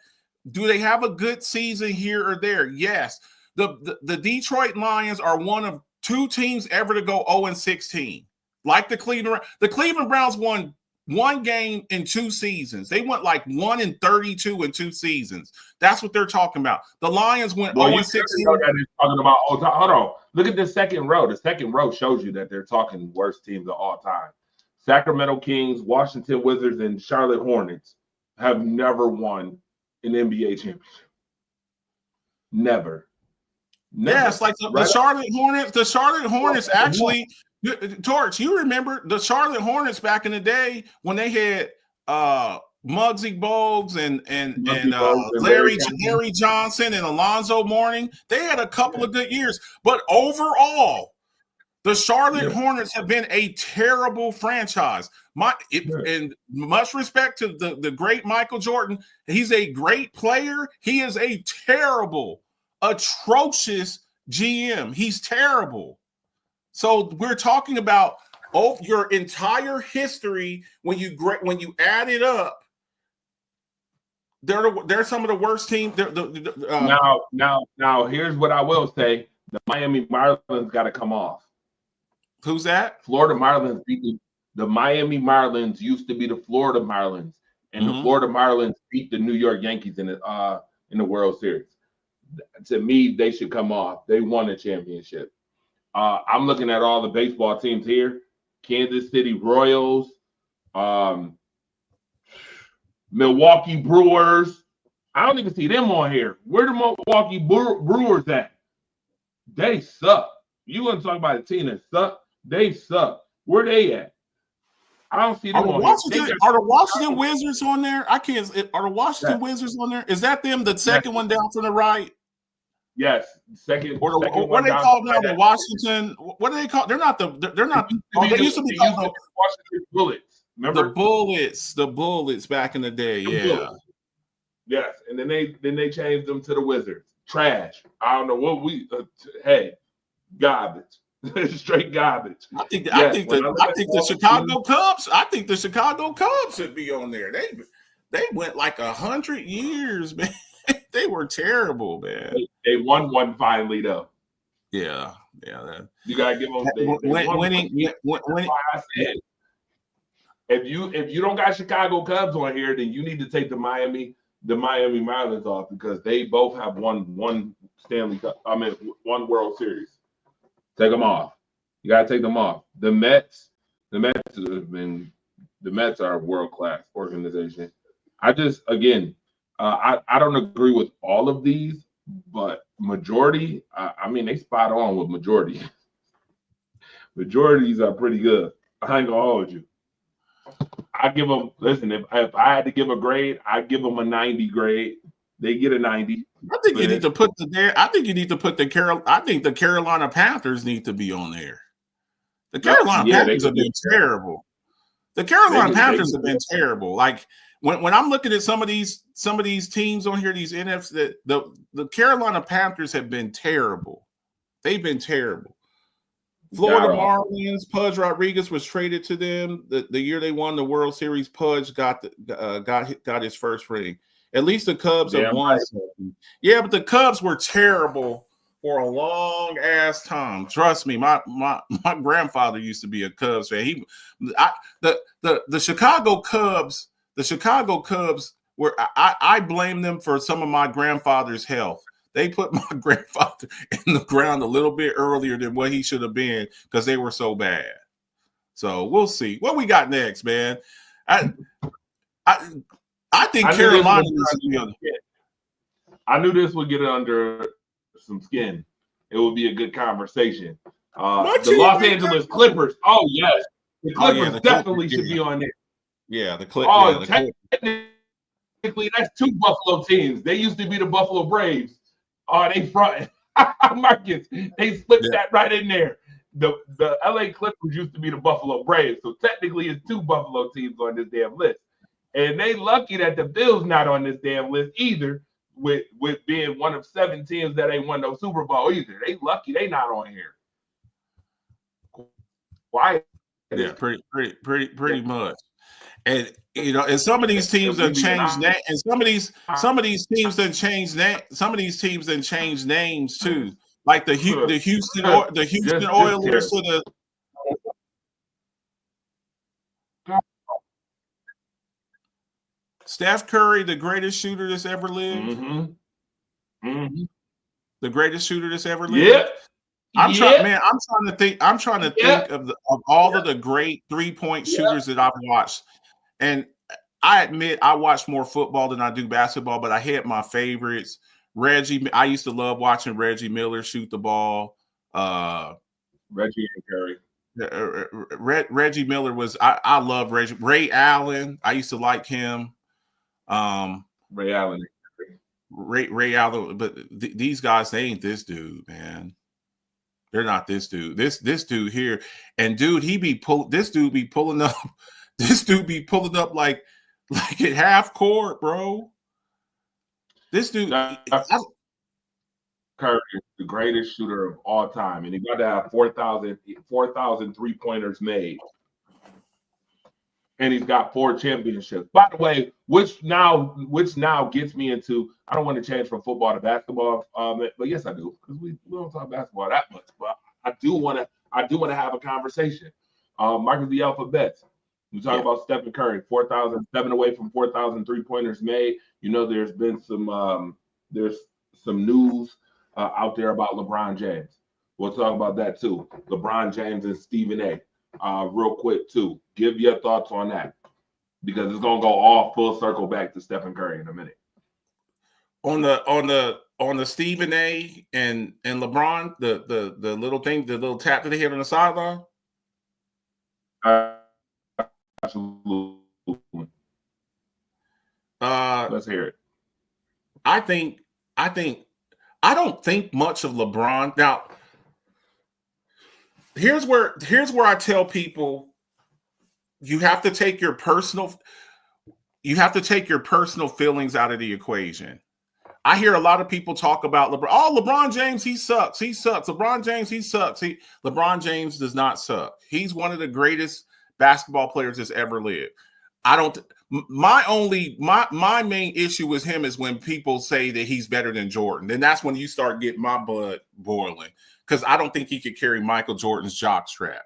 Do they have a good season here or there? Yes. The Detroit Lions are one of 2 teams ever to go 0-16. Like the Cleveland Browns won 1 game in 2 seasons. They went like 1-32 in 2 seasons. That's what they're talking about. The Lions went 0-16.
Talking about hold on. Look at the second row. The second row shows you that they're talking worst teams of all time. Sacramento Kings, Washington Wizards, and Charlotte Hornets have never won an NBA championship. Never.
Yes, like the Charlotte Hornets. The Charlotte Hornets actually. Torch, you remember the Charlotte Hornets back in the day when they had Muggsy Bogues and Larry Johnson and Alonzo Mourning. They had a couple of good years, but overall, the Charlotte Hornets have been a terrible franchise. And much respect to the great Michael Jordan. He's a great player. He is a terrible, atrocious GM. He's terrible. So we're talking about your entire history when you add it up. They're some of the worst teams.
Now, here's what I will say: the Miami Marlins got to come off.
Who's that?
Florida Marlins beat the Miami Marlins. Used to be the Florida Marlins, and the Florida Marlins beat the New York Yankees in the World Series. To me, they should come off. They won a championship. I'm looking at all the baseball teams here: Kansas City Royals, Milwaukee Brewers. I don't even see them on here. Where the Milwaukee Brewers at? They suck. You want to talk about a team that suck? They suck. Where they at? I don't see them on here.
Are the Washington Wizards on there? I can't. Are the Washington Wizards on there? Is that them? The second one down to the right?
Yes, second.
What are they called now? The Washington. What are they called? They're not the. They're not. They used to be called
the Washington Bullets. Remember
the Bullets back in the day. Yeah.
Yes, and then they changed them to the Wizards. Trash. I don't know what we. Hey, garbage. Straight garbage.
I think the Chicago Cubs. I think the Chicago Cubs should be on there. They went like 100 years, man. They were terrible, man.
They won one finally, though.
Yeah.
You gotta give them winning. If you don't got Chicago Cubs on here, then you need to take the Miami Marlins off because they both have won Stanley Cup. I mean, one World Series. Take them off. You gotta take them off. The Mets are a world-class organization. I don't agree with all of these, but majority, I mean, they spot on with majority. Majorities are pretty good. I ain't gonna hold you. I give them. Listen, if I had to give a grade, I'd give them a 90 grade. They get a 90.
I think you need to put I think the Carolina Panthers need to be on there. The Carolina Panthers have been terrible. The Carolina Panthers have been terrible. Like when I'm looking at some of these teams on here, these NFC, the Carolina Panthers have been terrible. They've been terrible. Florida Marlins, Pudge Rodriguez was traded to them the year they won the World Series. Pudge got his first ring. At least the Cubs have won something. Yeah, but the Cubs were terrible for a long ass time. Trust me, my grandfather used to be a Cubs fan. The Chicago Cubs were I blame them for some of my grandfather's health. They put my grandfather in the ground a little bit earlier than what he should have been because they were so bad. So we'll see what we got next, man. I think Carolina.
I knew this would get under some skin. It would be a good conversation. The Los Angeles Clippers. Oh yes, the Clippers definitely should be on there.
Yeah, the Clippers.
Technically, that's two Buffalo teams. They used to be the Buffalo Braves. Oh, they front. Marcus, they slipped that right in there. The LA Clippers used to be the Buffalo Braves. So technically it's two Buffalo teams on this damn list. And they lucky that the Bills not on this damn list either, with being one of 7 teams that ain't won no Super Bowl either. They lucky they not on here. Why?
Yeah, pretty much. And and some of these teams have changed names, and some of these teams have changed some of these teams have changed names too, like the Houston Oilers to the. Steph Curry, the greatest shooter that's ever lived. The greatest shooter that's ever lived.
Yeah.
I'm trying to think of all of the great 3-point shooters that I've watched. And I admit I watch more football than I do basketball, but I had my favorites. I used to love watching Reggie Miller shoot the ball.
Reggie and Curry.
Reggie Miller was I love Reggie. Ray Allen, I used to like him.
Ray Allen.
Ray Allen, but these guys, they ain't this dude, man. They're not this dude. This dude here, and dude, this dude be pulling up. This dude be pulling up like at half court, bro. This dude.
Curry is the greatest shooter of all time, and he got to have 4,000 3-pointers made. And he's got 4 championships. By the way, which now gets me into, I don't want to change from football to basketball, but yes, I do, because we don't talk basketball that much. But I do want to have a conversation. Marcus the Alphabets. We talk about Stephen Curry, 7 away from 4,000 3-pointers made. You know, there's been some news out there about LeBron James. We'll talk about that too. LeBron James and Stephen A. Real quick too. Give your thoughts on that, because it's gonna go all full circle back to Stephen Curry in a minute.
On the Stephen A. and LeBron, the little thing, the little tap that they hit on the sideline.
Absolutely. Let's hear it.
I don't think much of LeBron. Now, here's where I tell people you have to take your personal feelings out of the equation. I hear a lot of people talk about LeBron. Oh, LeBron James, he sucks. He sucks. LeBron James, he sucks. LeBron James does not suck. He's one of the greatest basketball players that's ever lived. My main issue with him is when people say that he's better than Jordan. Then that's when you start getting my blood boiling, because I don't think he could carry Michael Jordan's jockstrap.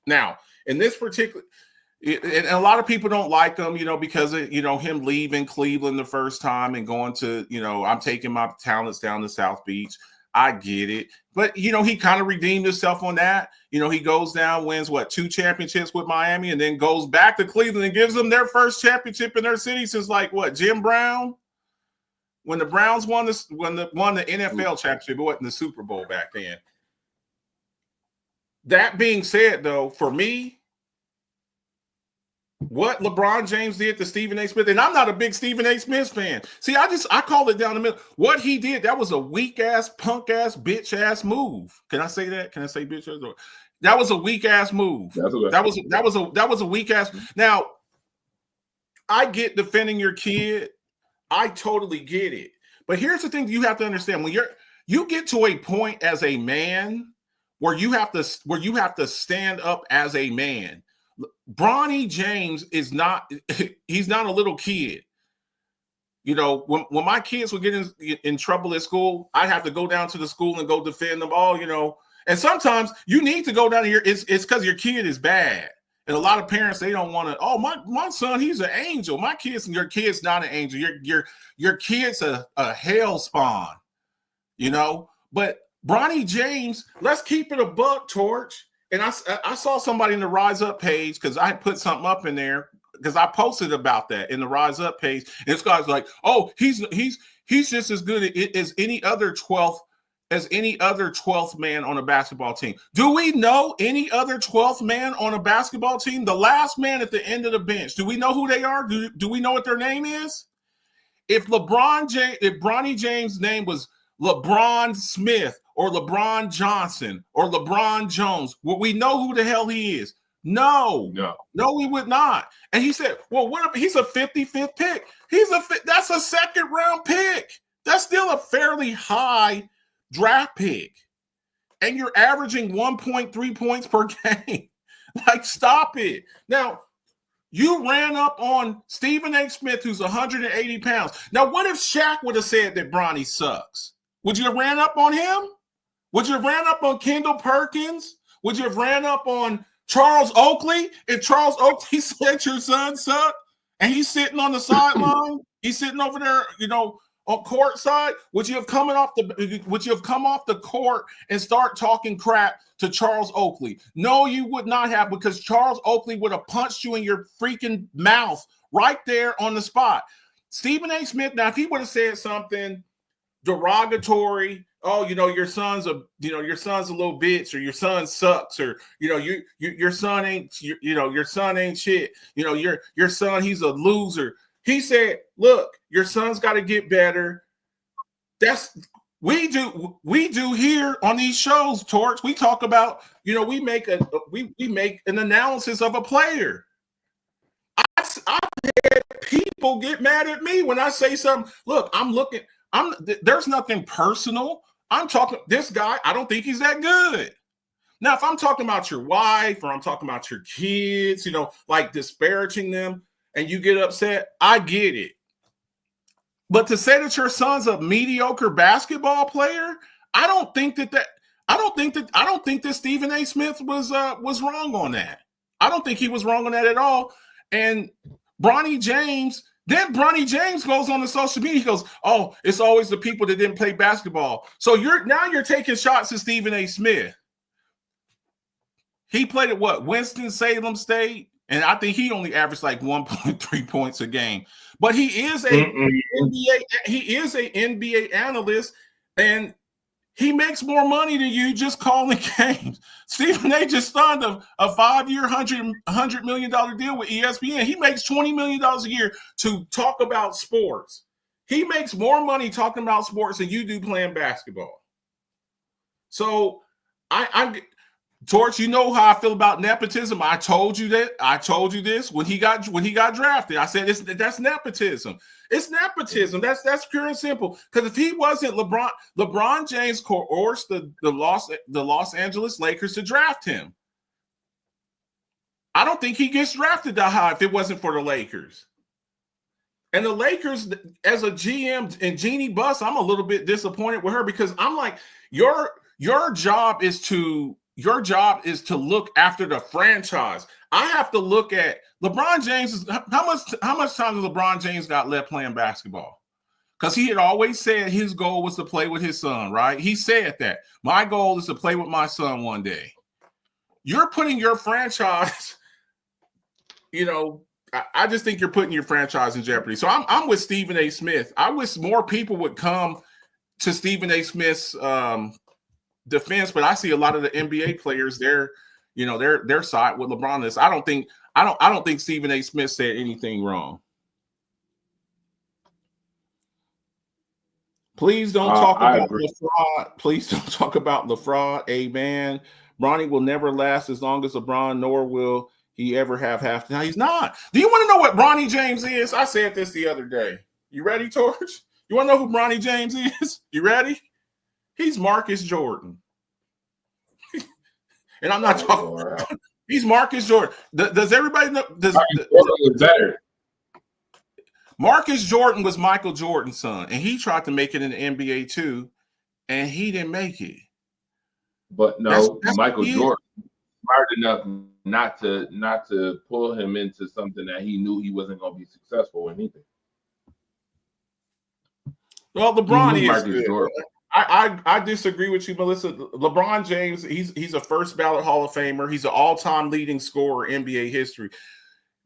Now, in this particular, and a lot of people don't like him, because of, him leaving Cleveland the first time and going to, I'm taking my talents down to South Beach. I get it. But, he kind of redeemed himself on that. He goes down, wins, 2 championships with Miami, and then goes back to Cleveland and gives them their first championship in their city since, Jim Brown? When the Browns won the NFL championship, it wasn't the Super Bowl back then. That being said, though, for me, what LeBron James did to Stephen A. Smith, and I'm not a big Stephen A. Smith fan. See, I call it down the middle. What he did, that was a weak ass, punk ass, bitch ass move. Can I say that? Can I say bitch ass? That was a weak ass move. That was a weak ass. Now, I get defending your kid. I totally get it. But here's the thing you have to understand: when you get to a point as a man where you have to stand up as a man. Bronny James is not, he's not a little kid. When my kids would get in trouble at school, I'd have to go down to the school and go defend them all, and sometimes you need to go down here. It's because your kid is bad. And a lot of parents, they don't want to, oh, my son, he's an angel. Your kid's not an angel. Your kid's a hell spawn, but Bronny James, let's keep it a buck, Torch. And I saw somebody in the Rise Up page, because I put something up in there because I posted about that in the Rise Up page. And this guy's like, oh, he's just as good as any other 12th man on a basketball team. Do we know any other 12th man on a basketball team? The last man at the end of the bench. Do we know who they are? Do we know what their name is? If Bronny James' name was LeBron Smith or LeBron Johnson or LeBron Jones, would we know who the hell he is? No, we would not. And he said, well, he's a 55th pick. That's a second round pick. That's still a fairly high draft pick. And you're averaging 1.3 points per game. Stop it. Now, you ran up on Stephen A. Smith, who's 180 pounds. Now, what if Shaq would have said that Bronny sucks? Would you have ran up on him? Would you have ran up on Kendall Perkins? Would you have ran up on Charles Oakley? If Charles Oakley said your son sucked and he's sitting on the sideline, he's sitting over there, on court side, would you have come off the court and start talking crap to Charles Oakley? No, you would not have, because Charles Oakley would have punched you in your freaking mouth right there on the spot. Stephen A. Smith, now if he would have said something derogatory, oh, your son's a little bitch, or your son sucks, or your son ain't your son ain't shit, your son, he's a loser. He said, look, your son's got to get better. That's we do here on these shows, Torch. We talk about, we make an analysis of a player. I've had people get mad at me when I say something. Look, there's nothing personal. I'm talking this guy. I don't think he's that good. Now, if I'm talking about your wife or I'm talking about your kids, like disparaging them, and you get upset, I get it. But to say that your son's a mediocre basketball player, I don't think that Stephen A. Smith was wrong on that. I don't think he was wrong on that at all. And Bronny James goes on the social media. He goes, "Oh, it's always the people that didn't play basketball." So you're taking shots at Stephen A. Smith. He played at Winston-Salem State, and I think he only averaged like 1.3 points a game. But he is a NBA analyst, and he makes more money than you just calling games. Stephen A. just signed a 5-year, $100 million deal with ESPN. He makes $20 million a year to talk about sports. He makes more money talking about sports than you do playing basketball. So Torch, you know how I feel about nepotism. I told you that. I told you this when he got drafted. I said that's nepotism. It's nepotism. That's pure and simple. Because if he wasn't LeBron James coerced the Los Angeles Lakers to draft him. I don't think he gets drafted that high if it wasn't for the Lakers. And the Lakers, as a GM and Jeannie Buss, I'm a little bit disappointed with her because I'm like, your job is to look after the franchise. I have to look at LeBron James. How much time has LeBron James got left playing basketball? Because he had always said his goal was to play with his son, right? He said that. My goal is to play with my son one day. You're putting your franchise, I just think you're putting your franchise in jeopardy. So I'm with Stephen A. Smith. I wish more people would come to Stephen A. Smith's defense, but I see a lot of the NBA players their side with LeBron is. I don't think Stephen A. Smith said anything wrong. Please don't talk about the fraud. Please don't talk about the fraud. Amen. Bronny will never last as long as LeBron, nor will he ever have half. Now he's not. Do you want to know what Bronny James is? I said this the other day. You ready, Torch? You want to know who Bronny James is? You ready? He's Marcus Jordan. And I'm not talking. He's Marcus Jordan. Does everybody know? Marcus Jordan was better. Marcus Jordan was Michael Jordan's son, and he tried to make it in the NBA too, and he didn't make it.
But no, that's Michael Jordan smart enough not to pull him into something that he knew he wasn't going to be successful in either.
Well, LeBron is good. Jordan. I disagree with you, Melissa. LeBron James, he's a first ballot Hall of Famer. He's an all-time leading scorer in NBA history.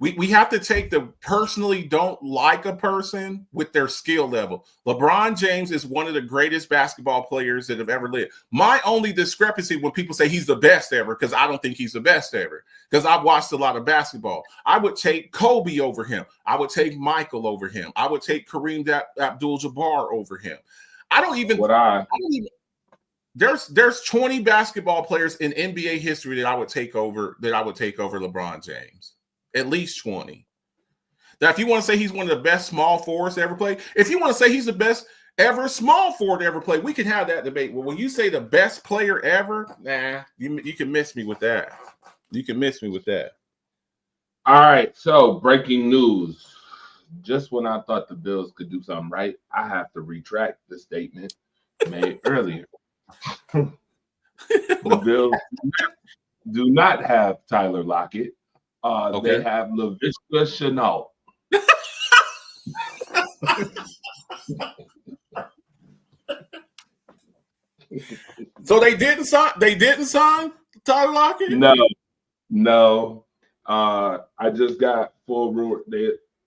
We have to take the personally don't like a person with their skill level. LeBron James is one of the greatest basketball players that have ever lived. My only discrepancy when people say he's the best ever, because I don't think he's the best ever, because I've watched a lot of basketball. I would take Kobe over him. I would take Michael over him. I would take Kareem Abdul-Jabbar over him. There's 20 basketball players in NBA history that I would take over LeBron James. At least 20. Now, if you want to say he's one of the best small forwards to ever play, if you want to say he's the best ever small forward to ever play, we can have that debate. Well, when you say the best player ever, you can miss me with that. You can miss me with that.
All right, so breaking news. Just when I thought the Bills could do something right, I have to retract the statement made earlier. The Bills do not have Tyler Lockett. They have Laviska Shenault.
So they didn't sign Tyler Lockett?
No. I just got full rumor.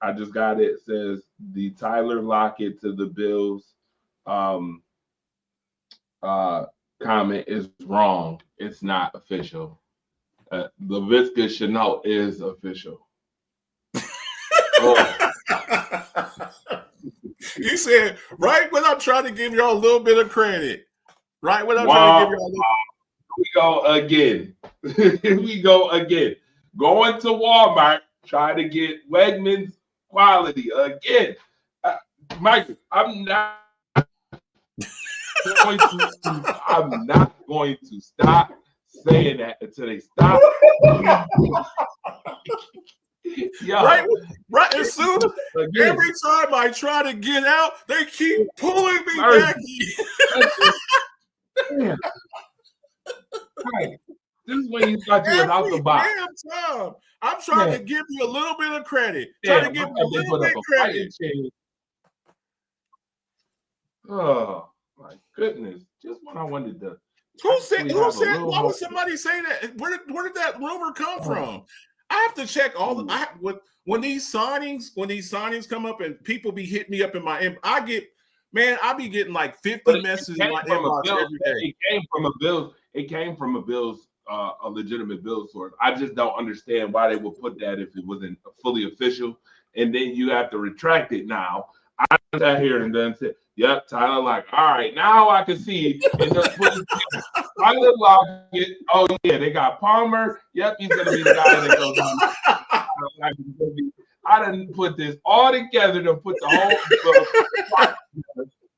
I just got it. It says the Tyler Lockett to the Bills comment is wrong. It's not official. Laviska Shenault is official.
You said right when I'm trying to give y'all a little bit of credit. Right when I'm trying to give y'all a little.
We go again. Going to Walmart, trying to get Wegmans quality again. Mike, I'm not. I'm not going to stop saying that until they stop.
Yo, right. As soon every time I try to get out, they keep pulling me back.
Right. This is when you thought you was out the box.
Time. I'm trying to give you a little bit of credit. Trying to give you a little bit of credit.
Oh my goodness! Just when I wanted to.
Who said? Why would somebody say that? Where did that rumor come from? I have to check all the. When these signings come up and people be hitting me up in my I be getting like 50 messages in my inbox every day.
It came from a Bills. It came from a Bills, a legitimate Bills source. I just don't understand why they would put that if it wasn't fully official, and then you have to retract it now. I sat here and then said, "Yep, Tyler Lockett. All right, now I can see." And just put Tyler Lockett. Oh yeah, they got Palmer. Yep, he's gonna be the guy that goes on. I didn't put this all together to put the whole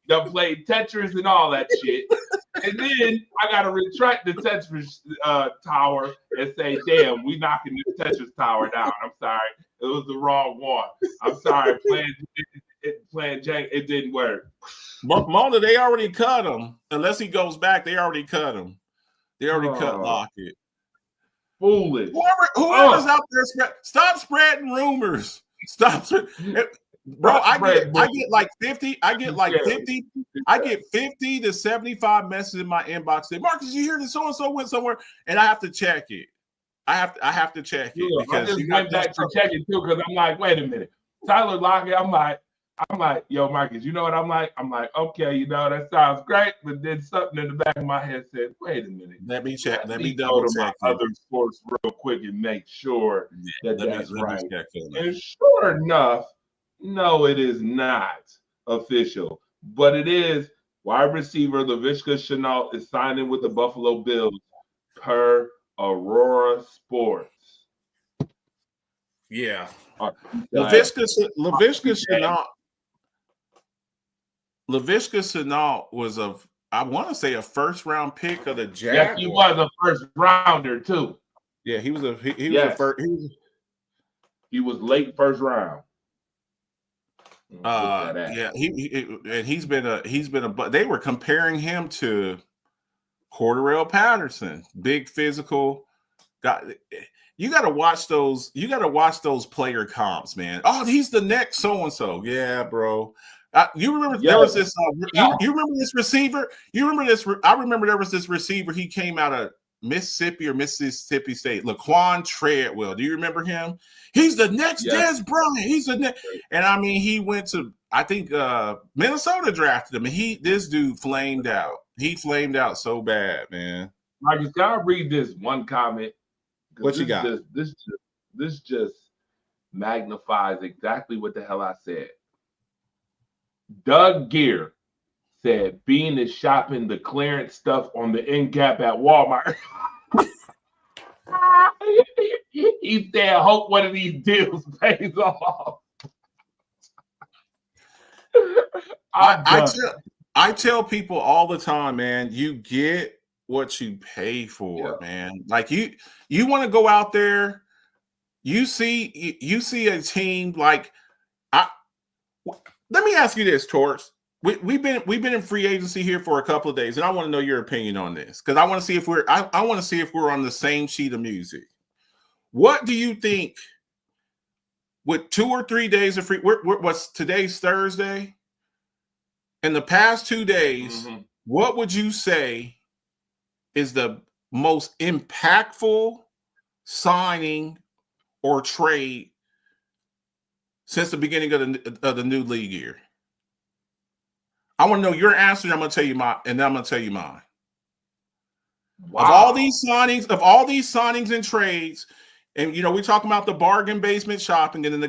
that played Tetris and all that shit. And then I gotta retract the Tetris tower and say, "Damn, we knocking the Tetris tower down." I'm sorry, it was the wrong one. I'm sorry, playing Jank, it didn't work.
Mona, they already cut him. Unless he goes back, they already cut him. They already cut Lockett.
Foolish.
Whoever's out there, stop spreading rumors. Stop. Bro, I get like 50. I get like 50. I get 50 to 75 messages in my inbox. Say, Marcus, you hear that so and so went somewhere, and I have to check it. I have to check it because
I just went back to check it too because I'm like, wait a minute, Tyler Lockett. I'm like, yo, Marcus, you know what I'm like? I'm like, okay, you know, that sounds great, but then something in the back of my head said, wait a minute.
Let me check. Let me double check
other sports real quick and make sure that's right. And sure enough, no, it is not official, but it is. Wide receiver Laviska Shenault is signing with the Buffalo Bills per Aurora Sports.
Yeah. Laviska Shenault was I want to say a first round pick of the Jaguars.
Yes, he was a first rounder too.
Yeah, he was a first.
He was late first round.
Yeah, he's been a. They were comparing him to Cordarrelle Patterson, big physical guy. You got to watch those. You got to watch those player comps, man. Oh, he's the next so and so. Yeah, bro. You remember there was this? You remember this receiver? You remember this? I remember there was this receiver. He came out of Mississippi or Mississippi State. Laquan Treadwell. Do you remember him? He's the next Dez Bryant. He's the next. And I mean, he went to. I think Minnesota drafted him, and this dude flamed out. He flamed out so bad, man.
Marcus, can I read this one comment?
What you got?
This just magnifies exactly what the hell I said. Doug Gear said Bean is shopping the clearance stuff on the end cap at Walmart. He said, hope one of these deals pays off.
I tell people all the time, man, you get what you pay for, man. Like you want to go out there, you see a team like let me ask you this, Torts. We've been in free agency here for a couple of days, and I want to know your opinion on this because I want to see if we're on the same sheet of music. What do you think with 2 or 3 days of free? What's today's Thursday? In the past 2 days, what would you say is the most impactful signing or trade since the beginning of the new league year? I want to know your answer. And I'm going to tell you mine, and then I'm going to tell you mine. Wow. Of all these signings and trades, and we're talking about the bargain basement shopping, and then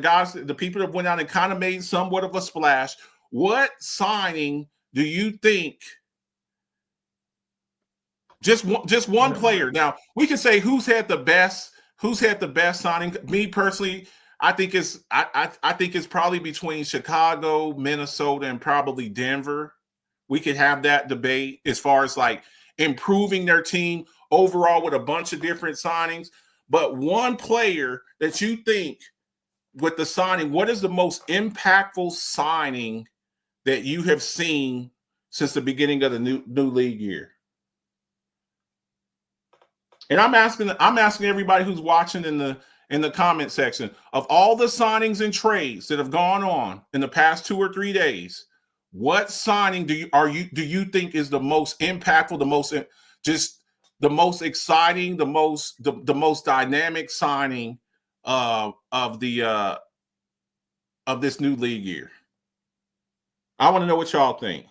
the people that went out and kind of made somewhat of a splash. What signing do you think? Just one player. Now we can say who's had the best signing. Me personally, I think it's probably between Chicago, Minnesota, and probably Denver. we could have that debate as far as like improving their team overall with a bunch of different signings. But one player that you think with the signing, what is the most impactful signing that you have seen since the beginning of the new league year? And I'm asking everybody who's watching in the comment section, of all the signings and trades that have gone on in the past 2 or 3 days, what signing do you think is the most impactful, the most exciting, the most dynamic signing of this new league year? I want to know what y'all think.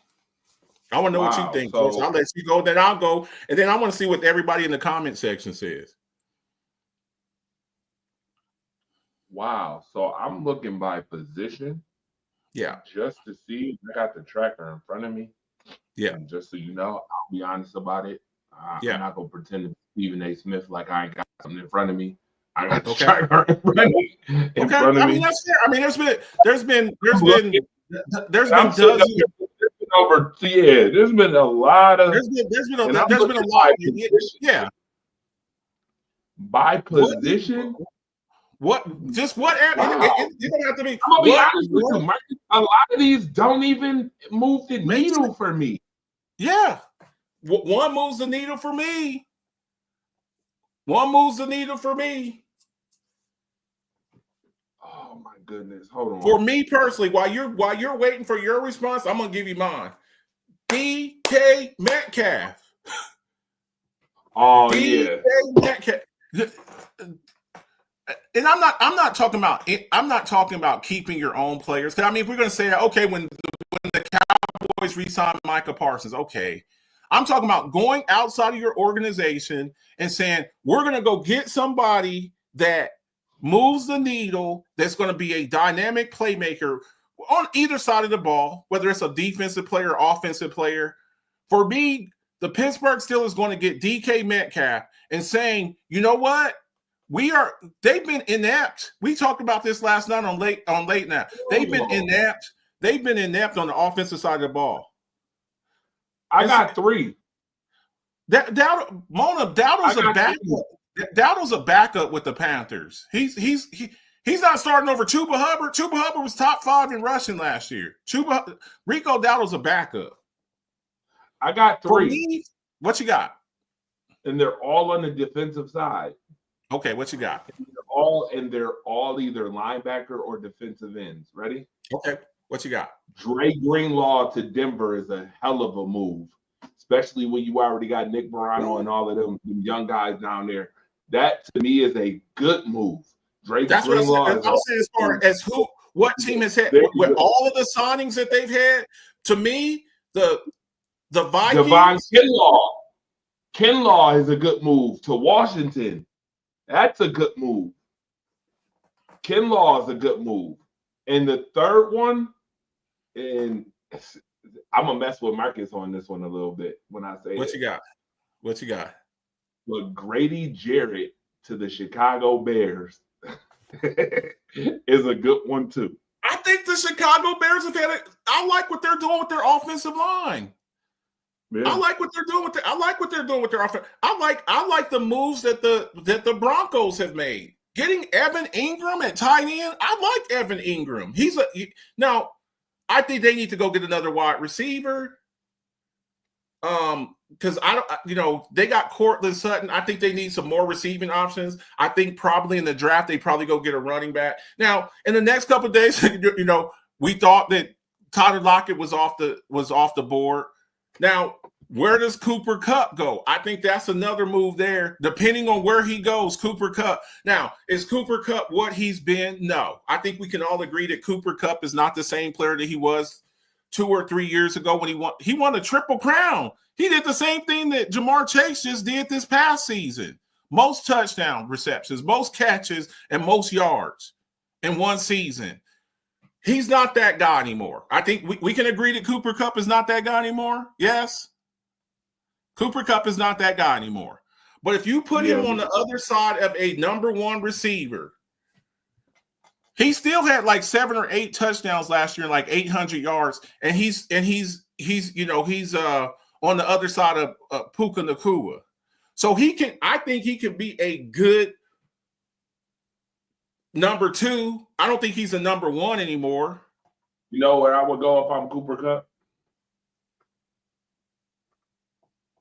I want to know what you think. So, I'll let you go, then I'll go, and then I want to see what everybody in the comment section says.
Wow. So I'm looking by position.
Yeah.
Just to see. I got the tracker in front of me.
Yeah.
And just so you know, I'll be honest about it. I'm not going to pretend to be Stephen A. Smith like I ain't got something in front of me. I got the tracker in front of me.
I mean, that's fair. I mean, there's been dozens.
There's been a lot of.
There's been a lot. Yeah.
By position.
What? Just what? Wow. It don't have to be.
I'm gonna be honest with you, Marcus. A lot of these don't even move the needle for me.
Yeah, one moves the needle for me. One moves the needle for me.
Oh my goodness! Hold on.
For me personally, while you're waiting for your response, I'm gonna give you mine. DK Metcalf.
Oh
DK Metcalf. And I'm not talking about keeping your own players. Because I mean, if we're going to say that, okay, when the Cowboys re-signed Micah Parsons, okay, I'm talking about going outside of your organization and saying we're going to go get somebody that moves the needle, that's going to be a dynamic playmaker on either side of the ball, whether it's a defensive player or offensive player. For me, the Pittsburgh Steelers going to get DK Metcalf and saying, you know what? They've been inept. We talked about this last night on late now. They've been inept. They've been inept on the offensive side of the ball.
I got three.
Dowdle's a backup. Dowdle's a backup with the Panthers. He's not starting over Chuba Hubbard. Chuba Hubbard was top 5 in rushing last year. Rico Dowdle's a backup.
I got three.
For me, what you got?
And they're all on the defensive side.
Okay, what you got?
They're all either linebacker or defensive ends. Ready?
Okay, what you got?
Dre Greenlaw to Denver is a hell of a move, especially when you already got Nick Morano and all of them young guys down there. That to me is a good move.
That's Greenlaw. What I'm saying as far as what team has had with all of the signings that they've had. To me, the Vikings.
Devon Kinlaw is a good move to Washington. That's a good move. Kinlaw is a good move. And the third one, and I'm going to mess with Marcus on this one a little bit when I say
What you got? What you got?
But Grady Jarrett to the Chicago Bears is a good one, too.
I think the Chicago Bears have had it. I like what they're doing with their offensive line. Yeah. I like what they're doing with their offense. I like the moves that the Broncos have made. Getting Evan Ingram at tight end. I like Evan Ingram. Now, I think they need to go get another wide receiver. Because they got Cortland Sutton. I think they need some more receiving options. I think probably in the draft they probably go get a running back. Now, in the next couple of days, we thought that Tyler Lockett was off the board. Now, where does Cooper Kupp go? I think that's another move there, depending on where he goes, Cooper Kupp. Now, is Cooper Kupp what he's been? No. I think we can all agree that Cooper Kupp is not the same player that he was 2 or 3 years ago when he won a Triple Crown. He did the same thing that Jamar Chase just did this past season. Most touchdown receptions, most catches, and most yards in one season. He's not that guy anymore. I think we can agree that Cooper Kupp is not that guy anymore. Yes. Cooper Kupp is not that guy anymore. But if you put him on the other side of a number one receiver, he still had like 7 or 8 touchdowns last year and like 800 yards. And he's he's on the other side of Puka Nacua. So I think he can be a good number 2. I don't think he's a number 1 anymore.
You know where I would go if I'm Cooper Kupp?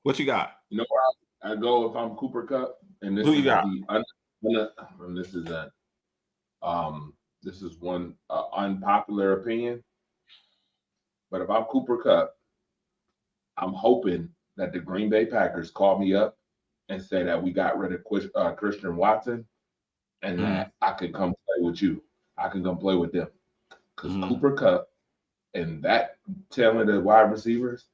What you got?
You know where I go if I'm Cooper Kupp? And this
Who you got?
This is one unpopular opinion. But if I'm Cooper Kupp, I'm hoping that the Green Bay Packers call me up and say that we got rid of Christian Watson and that I can come play with you. I can come play with them. Because Cooper Kupp and that talented wide receivers,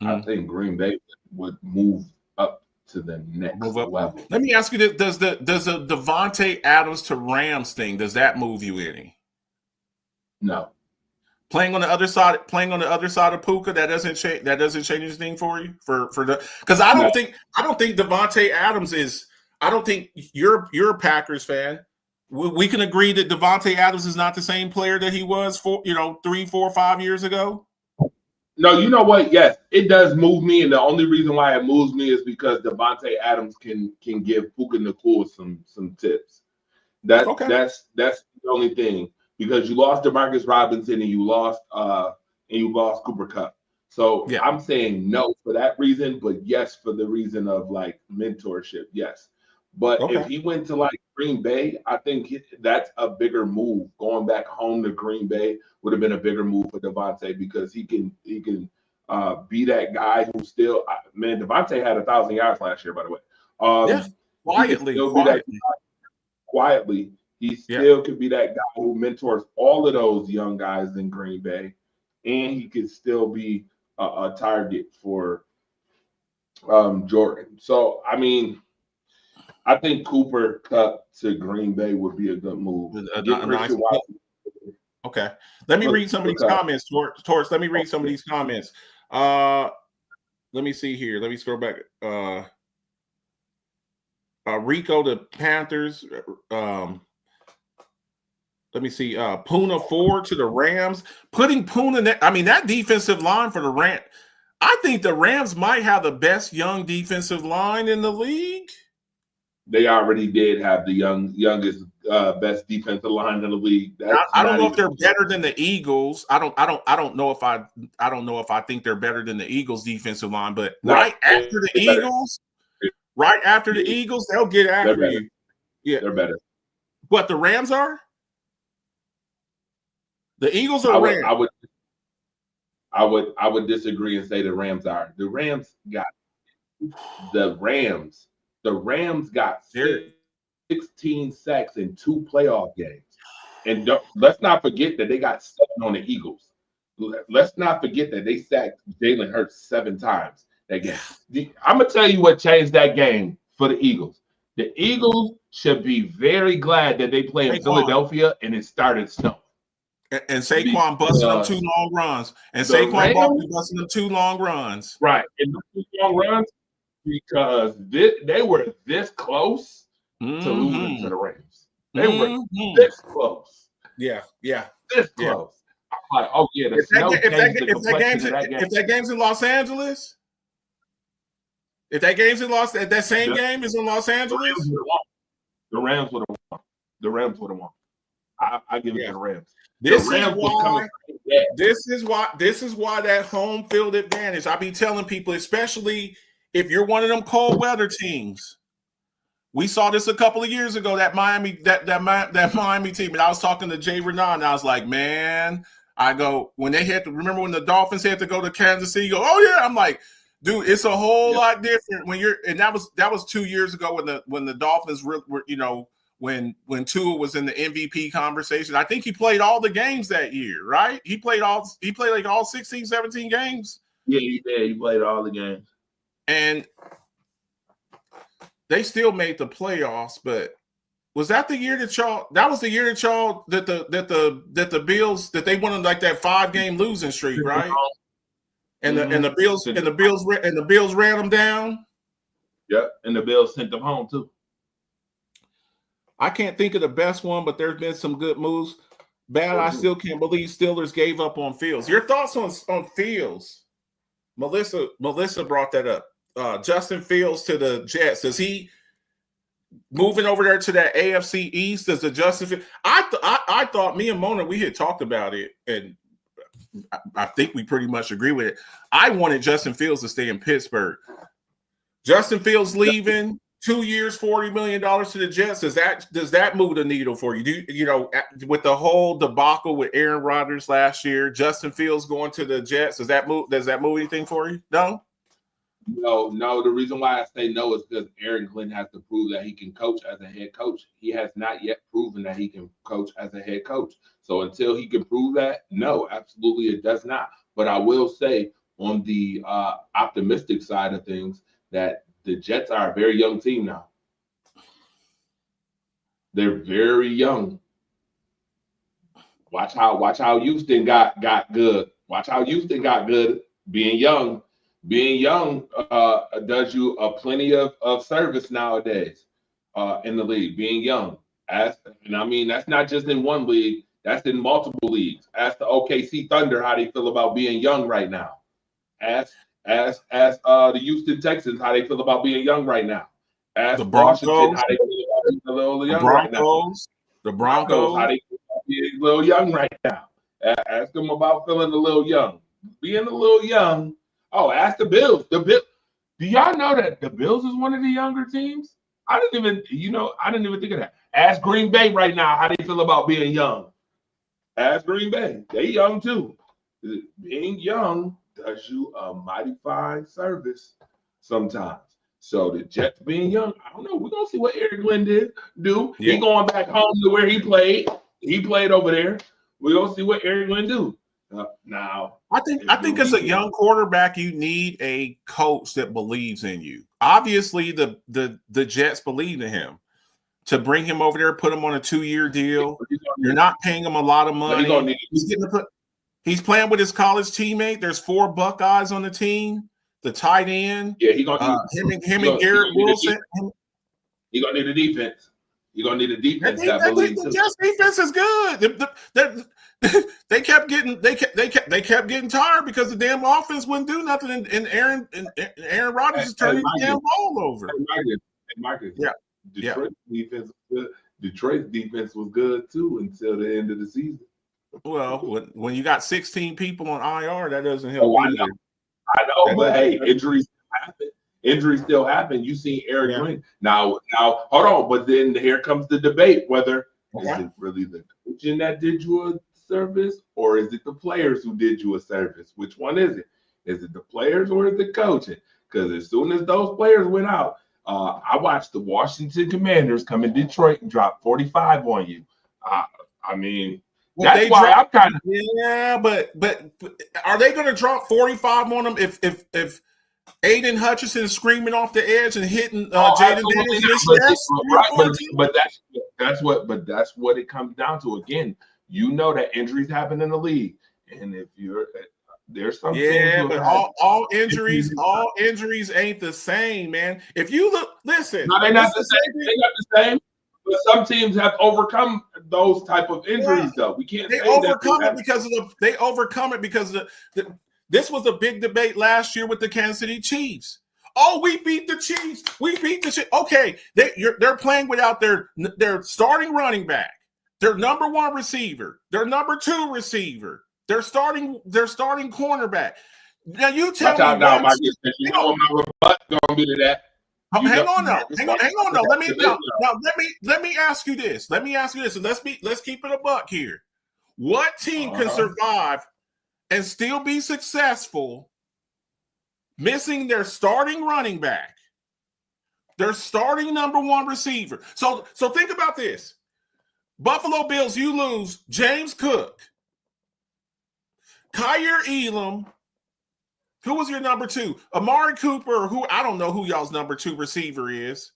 I think Green Bay would move up to the next level.
Let me ask you this: Does the Davante Adams to Rams thing, does that move you any?
No.
Playing on the other side of Puka, that doesn't change anything for you because I don't think Davante Adams is. I don't think you're a Packers fan. We can agree that Davante Adams is not the same player that he was 3, 4, 5 years ago.
No, you know what? Yes, it does move me, and the only reason why it moves me is because Davante Adams can give Puka Nacua some tips. That's the only thing, because you lost DeMarcus Robinson and you lost Cooper Kupp. So I'm saying no for that reason, but yes for the reason of like mentorship. Yes, but if he went to like Green Bay, I think that's a bigger move. Going back home to Green Bay would have been a bigger move for Davante because he can be that guy who still Davante had 1,000 yards last year, by the way. Quietly, he still could be that guy who mentors all of those young guys in Green Bay, and he could still be a target for Jordan. So I mean, I think Cooper Kupp to Green Bay would be a good move.
Okay. Let me read some of these comments, Torch. Let me read some of these comments. Let me see here. Let me scroll back. Rico, the Panthers. Let me see. Puna Ford to the Rams. Putting Puna, that defensive line for the Rams. I think the Rams might have the best young defensive line in the league.
They already did have the youngest, best defensive line in the league.
I don't know if they're better than the Eagles. I don't know if I think they're better than the Eagles defensive line. But right after the Eagles, they'll get after you. Yeah,
they're better.
What the Rams are? The Eagles are Rams.
I would disagree and say the Rams are. The Rams got 16 sacks in 2 playoff games. And let's not forget that they got 7 on the Eagles. Let's not forget that they sacked Jalen Hurts 7 times that game. I'm going to tell you what changed that game for the Eagles. The Eagles should be very glad that they play in Philadelphia and it started snowing.
And Saquon busting them 2 long runs. Right.
And the 2 long runs, because they were this close to losing to the Rams. They were this close.
Yeah.
This close. I'm like, oh yeah, the snow changed the complexion of that game.
If that game's in Los Angeles, that same game is in Los Angeles,
the Rams would have won. I give it to the Rams.
This is why that home field advantage. I be telling people, especially if you're one of them cold weather teams. We saw this a couple of years ago, that Miami team. And I was talking to Jay Renan, and I was like, man, when they had to, remember when the Dolphins had to go to Kansas City, oh yeah. I'm like, dude, it's a whole lot different and that was 2 years ago when the Dolphins were when Tua was in the MVP conversation. I think he played all the games that year, right? He played like all 16, 17 games.
Yeah, he did. He played all the games.
And they still made the playoffs, but was that the year that y'all that the Bills that they wanted like that 5-game losing streak, right? And the Bills ran them down.
Yep, and the Bills sent them home too.
I can't think of the best one, but there's been some good moves. I still can't believe Steelers gave up on Fields. Your thoughts on Fields? Melissa brought that up. Justin Fields to the Jets. Does he moving over there to that AFC East? Does the Justin Fields? I thought me and Mona, we had talked about it, and I think we pretty much agree with it. I wanted Justin Fields to stay in Pittsburgh. Justin Fields leaving, 2 years, $40 million to the Jets. Does that move the needle for you? With the whole debacle with Aaron Rodgers last year, Justin Fields going to the Jets, does that move anything for you? No.
No. The reason why I say no is because Aaron Glenn has to prove that he can coach as a head coach. He has not yet proven that he can coach as a head coach. So until he can prove that, no, absolutely it does not. But I will say on the optimistic side of things that the Jets are a very young team now. They're very young. Watch how Houston got good. Watch how Houston got good. Being young does you plenty of service nowadays in the league. Being young, and I mean that's not just in one league. That's in multiple leagues. Ask the OKC Thunder how they feel about being young right now. Ask the Houston Texans how they feel about being young right now. Ask
the Broncos
Washington how they feel about being a little young right now.
The Broncos
how they feel about being a little young right now. Ask them about feeling a little young. Being a little young. Oh, ask the Bills. Do y'all know that the Bills is one of the younger teams? I didn't even think of that. Ask Green Bay right now how they feel about being young. Ask Green Bay. They young too. Being young does you a mighty fine service sometimes. So the Jets being young, I don't know. We're gonna see what Eric Glenn do. Yeah. He going back home to where he played. He played over there. We're gonna see what Eric Glenn do. Now,
I think as a young quarterback, you need a coach that believes in you. Obviously, the Jets believe in him. To bring him over there, put him on a 2-year deal. You're not paying him a lot of money. He's playing with his college teammate. There's 4 Buckeyes on the team. The tight end.
Yeah,
him and Garrett Wilson.
He's gonna need a defense. You're gonna need a defense that believes.
The Jets defense is good. They kept getting tired because the damn offense wouldn't do nothing, and Aaron Rodgers is turning the damn ball over.
Marcus, yeah. Detroit's defense was good too until the end of the season.
Well, when you got 16 people on IR, that doesn't help.
I know, but hey, injuries happen. Injuries still happen. You see Eric Glenn. Now, hold on. But then here comes the debate whether is it really the coaching that did you a service or is it the players who did you a service? Which one is it? Is it the players or is it coaching? Because as soon as those players went out, I watched the Washington Commanders come in Detroit and drop 45 on you. I mean, that's why I'm kind of
but are they going to drop 45 on them if Aiden Hutchinson is screaming off the edge and hitting Jaden Daniels?
But that's what it comes down to. Again, you know that injuries happen in the league, and if there's some
but all injuries ain't the same, man. If you listen,
no, they're not the same. They're not the same. But some teams have overcome those type of injuries, though. We can't.
They overcome it because of the. This was a big debate last year with the Kansas City Chiefs. Oh, we beat the Chiefs. Okay, they're playing without their starting running back, their number 1 receiver, their number 2 receiver, their starting cornerback. Now you tell me.
Now, Marcus, you know my rebut gonna be to that.
Hang on now. Let me ask you this. And let's keep it a buck here. What team can survive and still be successful missing their starting running back, their starting number 1 receiver? So think about this. Buffalo Bills, you lose James Cook, Kyer Elam. Who was your number 2? Amari Cooper, who I don't know who y'all's number 2 receiver is.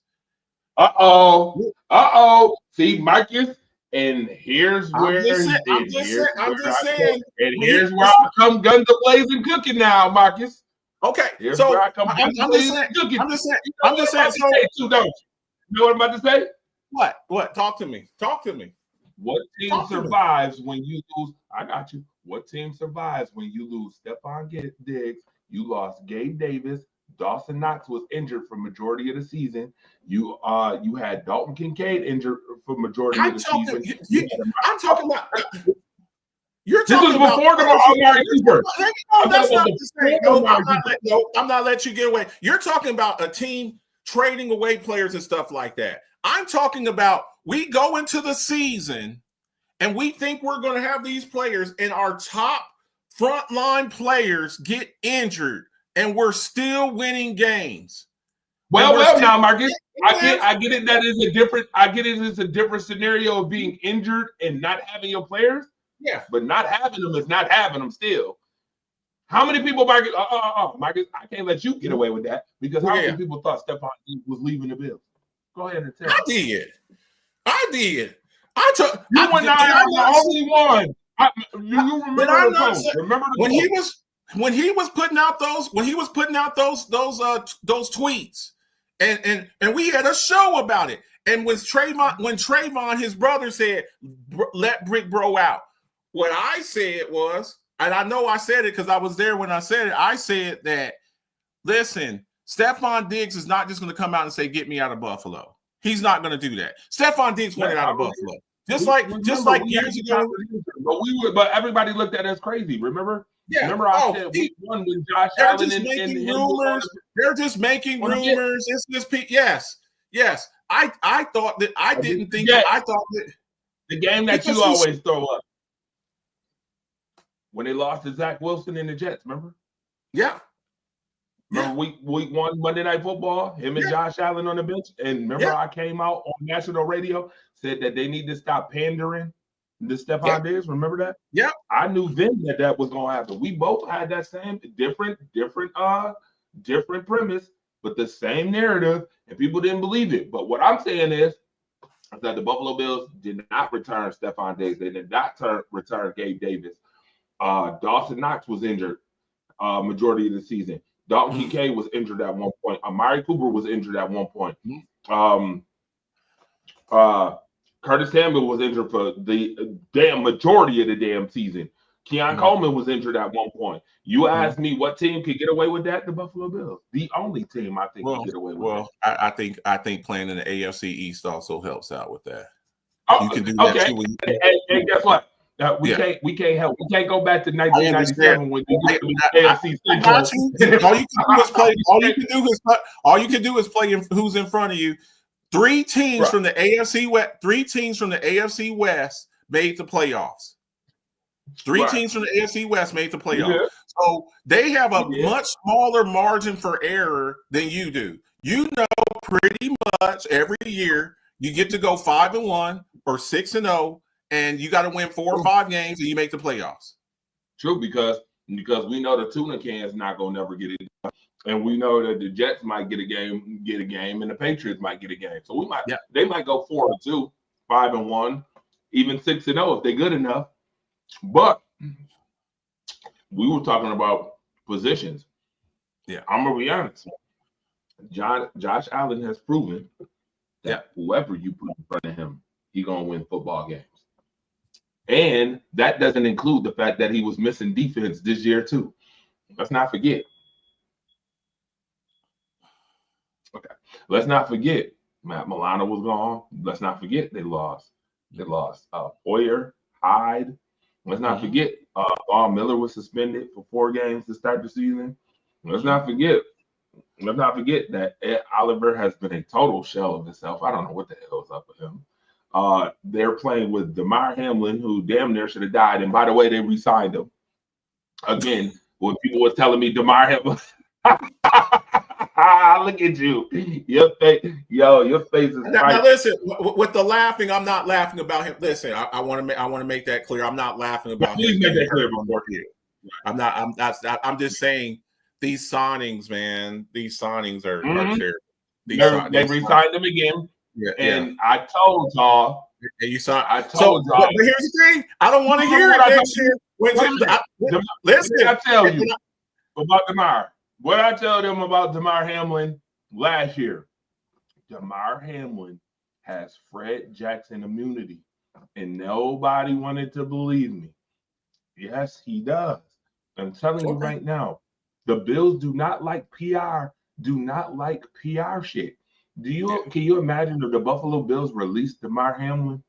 See, Marcus, and here's where I'm just saying. And here's where I come guns a-blazing cooking now, Marcus.
Okay,
here's
so
where I come
I'm just saying.
So, you know what I'm about to say?
What? Talk to me.
What team survives when you lose? I got you. What team survives when you lose Stephon Diggs, You lost Gabe Davis. Dawson Knox was injured for majority of the season. You had Dalton Kincaid injured for majority of the season.
I'm talking about. You're
this
talking
was before the Amari Cooper.
No, that's not the same. No, I'm not letting you get away. You're talking about a team trading away players and stuff like that. I'm talking about we go into the season and we think we're going to have these players, and our top frontline players get injured, and we're still winning games.
Well, now, Marcus, I get it. That is a different. I get it. It's a different scenario of being injured and not having your players.
Yeah,
but not having them is not having them still. How many people, Marcus? Marcus, I can't let you get away with that because how many people thought Stephon Diggs was leaving the Bills? Go ahead and tell.
I did.
You were not the only one. You remember the post? Remember the
when he was putting out those tweets, and we had a show about it. And when Trayvon, his brother, said, "Let Brick Bro out," what I said was, and I know I said it because I was there when I said it. I said that, listen, Stephon Diggs is not just going to come out and say, "Get me out of Buffalo." He's not going to do that. Stephon Diggs wanted out of Buffalo. Just like years ago.
But everybody looked at it as crazy. Remember?
Yeah.
Remember I said week one when Josh Allen and
rumors. They're just making rumors. It's just yes. I thought that I didn't think. I thought that
the game that you always throw up when they lost to Zach Wilson and the Jets. Remember?
Yeah.
Remember week one Monday Night Football, him and Josh Allen on the bench. And remember I came out on national radio, said that they need to stop pandering to Stephon Diggs. Remember that?
Yeah.
I knew then that was going to happen. We both had that same different premise, but the same narrative, and people didn't believe it. But what I'm saying is that the Buffalo Bills did not return Stephon Diggs. They did not return Gabe Davis. Dawson Knox was injured majority of the season. Dalton Kincaid was injured at one point. Amari Cooper was injured at one point. Curtis Samuel was injured for the damn majority of the damn season. Keon Coleman was injured at one point. You asked me what team could get away with that? The Buffalo Bills. The only team I think could get away with that.
I think playing in the AFC East also helps out with that.
You can do that too. And guess what? We can't help. We can't go back to 1997 when we get to the AFC Central.
All you can do is play who's in front of you. Three teams from the AFC West made the playoffs. Three teams from the AFC West made the playoffs. Yeah. So they have a much smaller margin for error than you do. You know, pretty much every year you get to go 5-1 or 6-0. And you got to win 4 or 5 games, and you make the playoffs.
True, because we know the tuna can is not gonna never get it done. And we know that the Jets might get a game, and the Patriots might get a game. So they might go 4-2, 5-1, even 6-0 if they're good enough. But we were talking about positions.
Yeah,
I'm gonna be honest. Josh Allen has proven that whoever you put in front of him, he's gonna win football games. And that doesn't include the fact that he was missing defense this year too. Let's not forget. Okay. Let's not forget Matt Milano was gone. Let's not forget they lost. Hoyer, Hyde. Let's not forget Von Miller was suspended for 4 games to start the season. Let's not forget that Ed Oliver has been a total shell of himself. I don't know what the hell is up with him. They're playing with Damar Hamlin, who damn near should have died. And by the way, they re-signed him. Again, when people were telling me Damar Hamlin, look at you. Your face is
now listen, with the laughing, I'm not laughing about him. Listen, I want to make that clear. I'm not laughing about
him. Please make that clear before you.
I'm just saying these signings, man. These signings are terrible.
They re-signed them again. Yeah, I told y'all.
And you saw. I told y'all. But here's the thing: I don't want to hear it. Listen,
I tell you about Damar. What I tell them about Damar Hamlin last year. Damar Hamlin has Fred Jackson immunity, and nobody wanted to believe me. Yes, he does. I'm telling you right now. The Bills do not like PR. Do not like PR shit. Can you imagine if the Buffalo Bills released DeMar Hamlin?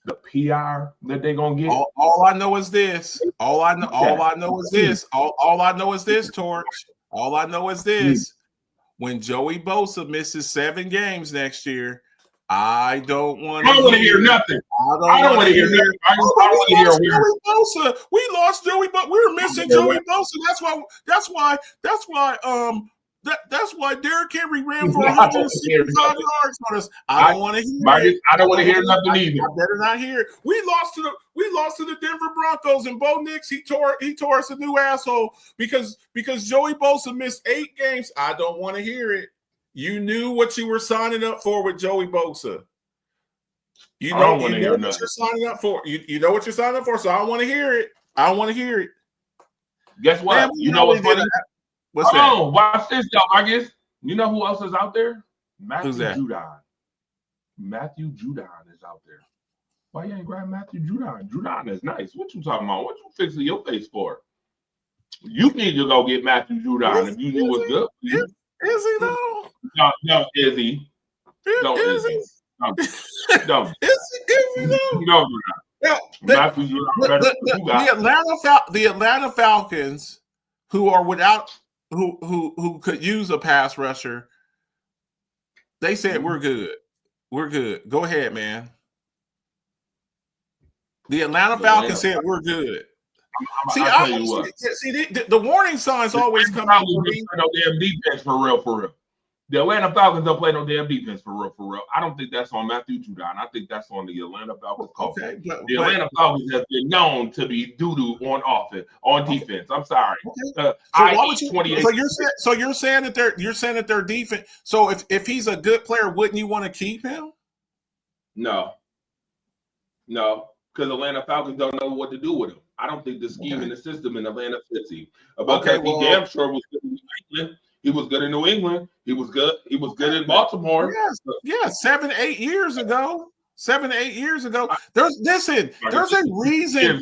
The PR that they're gonna get.
All I know is this. All I know is this. All I know is this, Torch. All I know is this. When Joey Bosa misses 7 games next year, I don't want
to hear nothing. I don't want to hear nothing. I don't want to hear
Joey Bosa. We lost Joey, but we were missing Joey Bosa. That's why Derrick Henry ran for 165 yards on us. I don't want to hear it.
I don't want to hear nothing either.
I better not hear it. We lost to the Denver Broncos, and Bo Nix he tore us a new asshole because Joey Bosa missed 8 games. I don't want to hear it. You knew what you were signing up for with Joey Bosa. You know what you're signing up for. You know what you're signing up for, so I don't want to hear it. I don't want to hear it.
Guess what? Man, you know what's funny?
What's that?
Oh, watch this, y'all. I guess you know who else is out there? Matthew Judon. Matthew Judon is out there. Why you ain't grab Matthew Judon? Judon is nice. What you talking about? What you fixing your face for? You need to go get Matthew Judon if you knew what's good.
Is he though?
No, is he? No, is he? No.
Is he though?
No, Matthew Judon.
The Atlanta Falcons, who are without who could use a pass rusher, they said we're good. We're good. Go ahead, man. The Atlanta Falcons said we're good. The warning signs always come out.
No damn defense for real. The Atlanta Falcons don't play no damn defense for real. I don't think that's on Matthew Judon. I think that's on the Atlanta Falcons. Okay, the Atlanta Falcons have been known to be doo-doo on defense. I'm sorry.
Okay. So you're saying that their defense. So if he's a good player, wouldn't you want to keep him?
No, because Atlanta Falcons don't know what to do with him. I don't think the scheme and the system in Atlanta fits him. He damn sure was good in New England. He was good in New England. He was good in Baltimore.
Yes. 7-8 years ago. 7-8 years ago. There's a reason.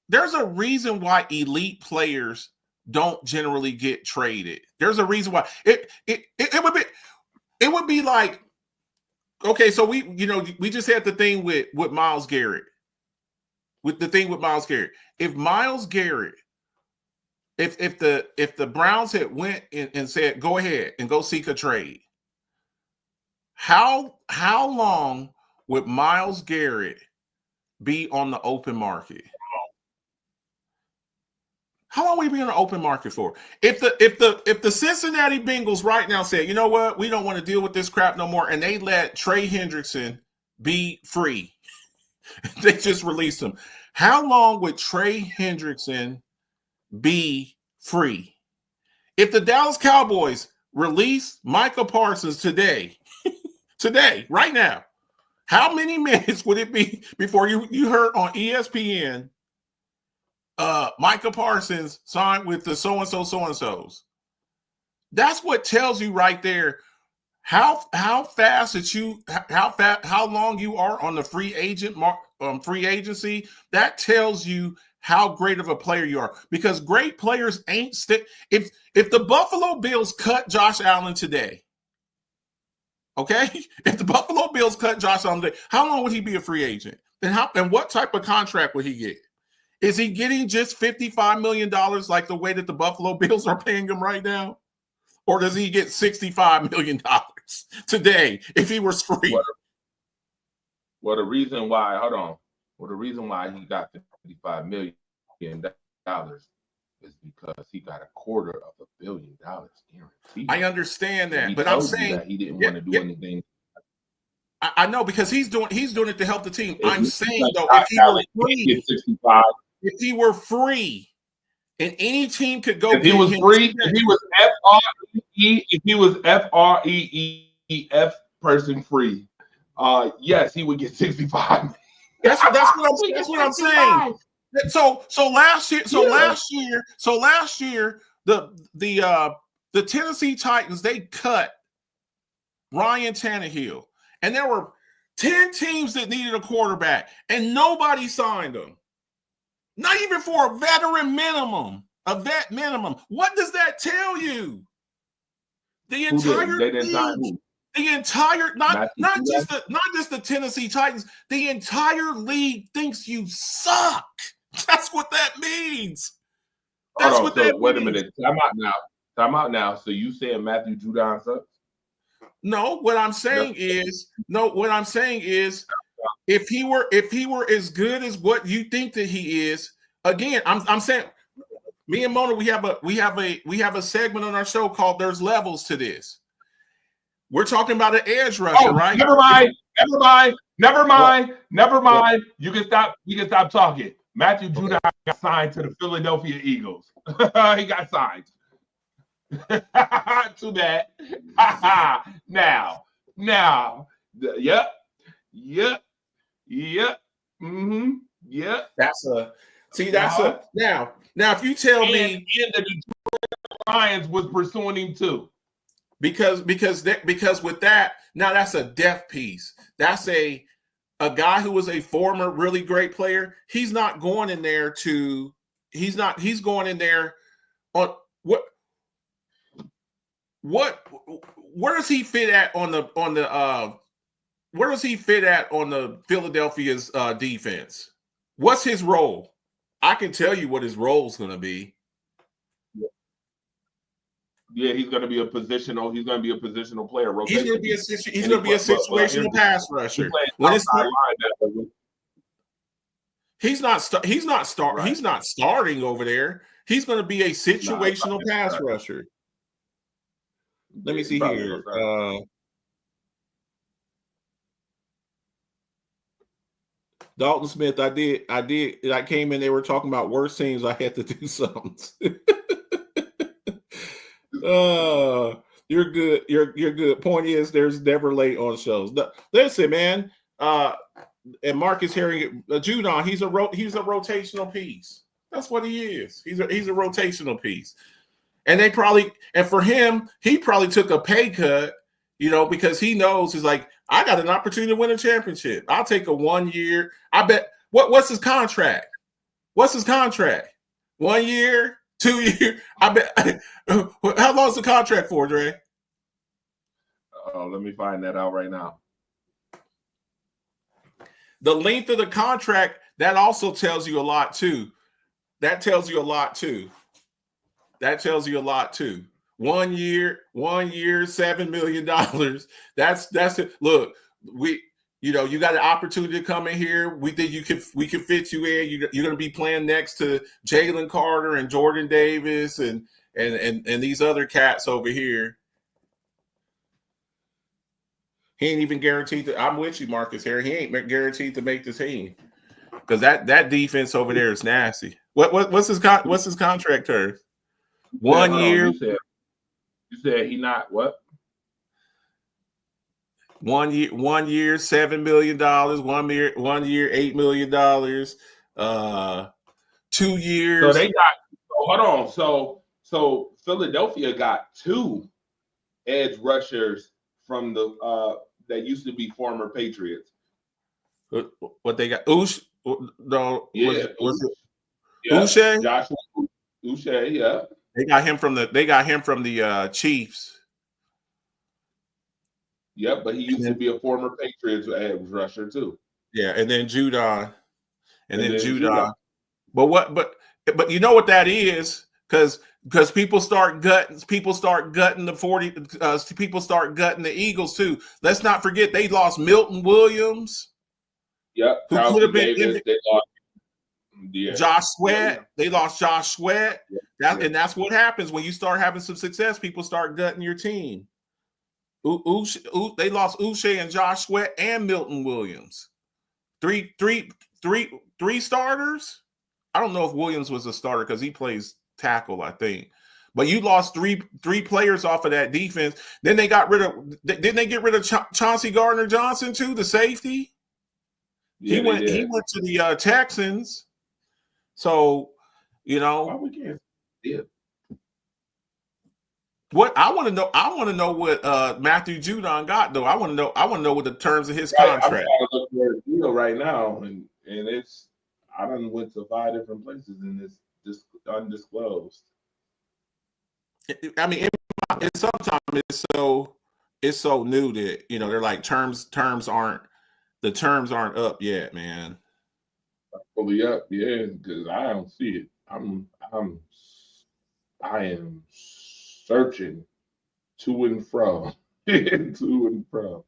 There's a reason why elite players don't generally get traded. There's a reason why. It would be like, okay, so we just had the thing with Myles Garrett. If Myles Garrett, if the Browns had went and said, go ahead and go seek a trade, how long would Myles Garrett be on the open market? How long would he be on the open market for? If the Cincinnati Bengals right now said, you know what, we don't want to deal with this crap no more, and they let Trey Hendrickson be free, they just released him. How long would Trey Hendrickson be free? If the Dallas Cowboys release Micah Parsons today, right now, how many minutes would it be before you heard on ESPN Micah Parsons signed with the so-and-so's? That's what tells you right there how long you are on the free agency. That tells you how great of a player you are, because great players ain't if the Buffalo Bills cut Josh Allen today, okay? If the Buffalo Bills cut Josh Allen today, how long would he be a free agent? And what type of contract would he get? Is he getting just $55 million like the way that the Buffalo Bills are paying him right now? Or does he get $65 million today if he was free?
The reason why he got $55 million is because he got $250 million guaranteed.
I understand that, but I'm saying
that he didn't want to do anything.
I know, because he's doing it to help the team. I'm saying though, if he were free, and any team could go.
If he was free, if he was FREEF person free, yes, he would get 65.
That's what I'm saying. So last year, the Tennessee Titans, they cut Ryan Tannehill, and there were 10 teams that needed a quarterback, and nobody signed them. Not even for a veteran minimum, a vet minimum. What does that tell you? The entire league, the entire not just the Tennessee Titans, the entire league thinks you suck. That's what that means. That's what that means.
Wait a minute. Time out now. So you saying Matthew Judon sucks?
No, what I'm saying is if he were as good as what you think that he is, again, I'm saying me and Mona, we have a segment on our show called There's Levels to This. We're talking about an edge rusher, right?
Never mind. You can stop talking. Matthew Judon got signed to the Philadelphia Eagles. He got signed. Too bad. Now. Yep. Mm-hmm. Yep.
Now if you tell me
the Detroit Lions was pursuing him too.
Because with that, now that's a depth piece. That's a guy who was a former really great player. He's not going in there he's going in there on where does he fit at on the Philadelphia's defense? What's his role? I can tell you what his role is going to be.
Yeah, he's going to be a positional. He's going to be a positional player.
He's going to be a situational pass rusher. He's not starting over there. He's going to be a situational pass rusher. Let me see here. Dalton Smith, I came in, they were talking about worse teams. I had to do something. You're good. You're good. Point is, there's never late on shows. Listen, man. And Marcus Herring, Judon, he's a rotational piece. That's what he is. He's a rotational piece. And for him, he probably took a pay cut, because he knows he's like, I got an opportunity to win a championship. I'll take a 1 year. I bet. What's his contract? 1 year, 2 years. I bet. How long is the contract for, Dre?
Oh, let me find that out right now.
The length of the contract, that also tells you a lot too. That tells you a lot too. 1 year, $7 million. That's it. Look, you got an opportunity to come in here. We think we can fit you in. You're going to be playing next to Jalen Carter and Jordan Davis and these other cats over here. He ain't even guaranteed to. I'm with you, Marcus here. He ain't guaranteed to make the team because that defense over there is nasty. What's his contract terms? 1 year.
You said he not what?
1 year, $7 million. 1 year, $8 million. 2 years.
So they got. Hold on. So Philadelphia got 2 edge rushers from the that used to be former Patriots.
What they got? Uche? No.
Yeah.
Was it
yeah.
Uche?
Joshua Uche. Yeah.
They got him from the Chiefs.
Yep, but he used to be a former Patriots edge rusher too.
Yeah, and then Judon. But you know what that is? Because people start gutting the 40 people start gutting the Eagles too. Let's not forget they lost Milton Williams.
Yep.
Who could have been
Davis, they lost
Josh Sweat. Yeah. They lost Josh Sweat.
Yeah.
And that's what happens when you start having some success. People start gutting your team. They lost Uche and Josh Sweat and Milton Williams. Three starters. I don't know if Williams was a starter because he plays tackle, I think. But you lost three players off of that defense. Then they got rid of. Didn't they get rid of Chauncey Gardner-Johnson too, the safety? Yeah, he went to the Texans. So,
Why we can't? Yeah.
What I want to know what Matthew Judon got though. I want to know what the terms of his contract.
I'm trying to look for a deal right now, and it's I done went to 5 different places and it's just undisclosed.
I mean, sometimes it's so new that they're like terms aren't up yet, man.
Fully up, yeah, because I don't see it. I am searching to and from, to and from,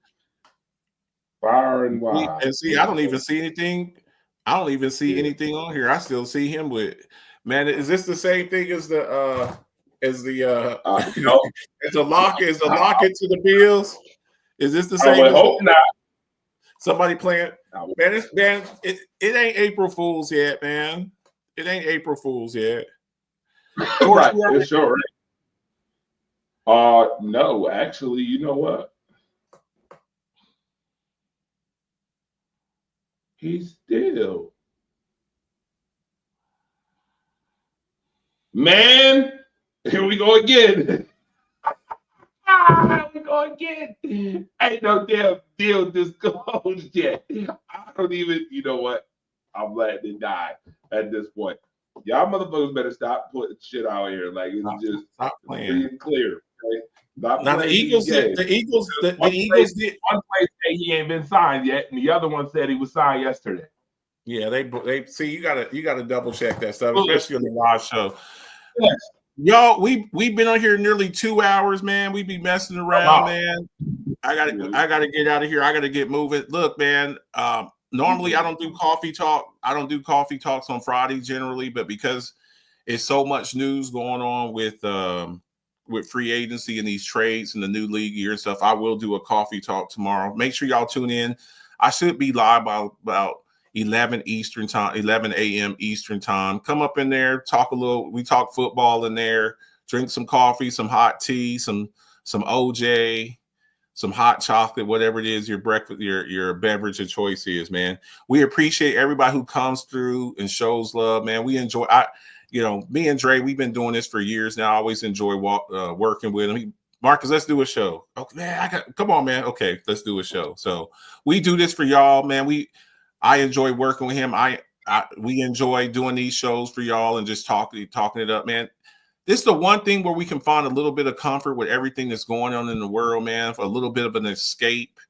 far and wide.
And see, I don't even see anything. I don't even see anything on here. I still see him with, man. Is this the same thing as the is the locket to the Bills? Is this the same?
I would hope not.
Somebody playing, man. It ain't April Fool's yet, man. It ain't April Fool's yet.
Right, for sure. No, actually, you know what? He's still, man. Here we go again. We go again. Ain't no damn deal disclosed yet. I don't even. You know what? I'm letting it die at this point. Y'all motherfuckers better stop putting shit out here. Like it's just
stop playing
clear. Okay?
Now the Eagles did. The Eagles did. One place
said he ain't been signed yet, and the other one said he was signed yesterday.
Yeah, they see you gotta double check that stuff, especially on the live show.
Yes.
Y'all, we've been on here nearly 2 hours, man. We be messing around, man. I gotta get out of here. I gotta get moving. Look, man. Normally I don't do coffee talk. I don't do coffee talks on Friday generally, but because it's so much news going on with free agency and these trades and the new league year and stuff, I will do a coffee talk tomorrow. Make sure y'all tune in. I should be live by about 11 Eastern time, 11 a.m. Eastern time. Come up in there, talk a little. We talk football in there. Drink some coffee, some hot tea, some OJ, some hot chocolate, whatever it is your breakfast, your beverage of choice is, man. We appreciate everybody who comes through and shows love, man. We enjoy. Me and Dre, we've been doing this for years now. I always enjoy working with him. Marcus, let's do a show. Okay, man, come on, man. Okay, let's do a show. So we do this for y'all, man. I enjoy working with him. We enjoy doing these shows for y'all and just talking it up, man. This is the one thing where we can find a little bit of comfort with everything that's going on in the world, man. For a little bit of an escape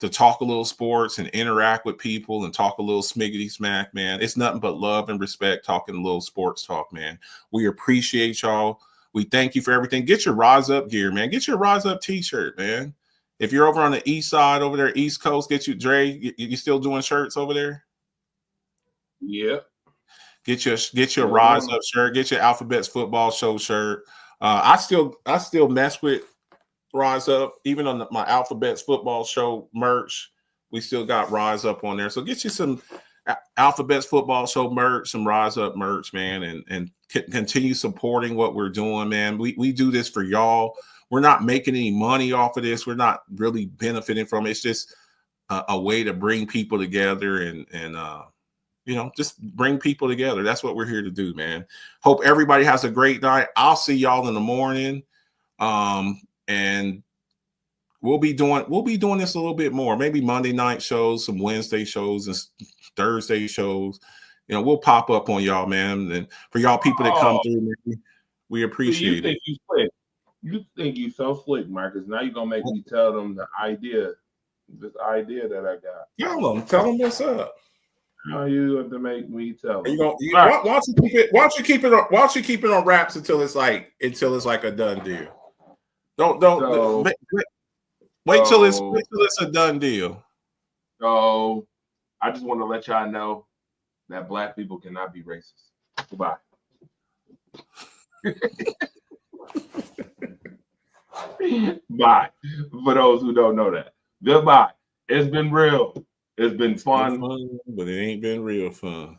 to talk a little sports and interact with people and talk a little smiggity smack, man. It's nothing but love and respect talking a little sports talk, man. We appreciate y'all. We thank you for everything. Get your Rise Up gear, man. Get your Rise Up t-shirt, man. If you're over on the east side, over there, East Coast, get you, Dre, you still doing shirts over there?
Yeah.
Get your Rise Up shirt. Get your Alphabets Football Show shirt. I still mess with Rise Up, even on my Alphabets Football Show merch. We still got Rise Up on there. So get you some Alphabets Football Show merch, some Rise Up merch, man, and continue supporting what we're doing, man. We do this for y'all. We're not making any money off of this. We're not really benefiting from it. It's just a way to bring people together and just bring people together. That's what we're here to do, man. Hope everybody has a great night. I'll see y'all in the morning. And we'll be doing this a little bit more. Maybe Monday night shows, some Wednesday shows, and Thursday shows. We'll pop up on y'all, man. And for y'all people that come through, we appreciate it.
You slick. You think you so slick, Marcus. Now you're gonna make me tell them this idea that I got.
Tell them what's up.
Now you have to make me tell them.
Why don't you keep it on wraps until it's like a done deal. Wait till it's a done deal.
So I just want to let y'all know that Black people cannot be racist. Goodbye. Bye. For those who don't know that. Goodbye. It's been real. It's been fun.
But it ain't been real fun.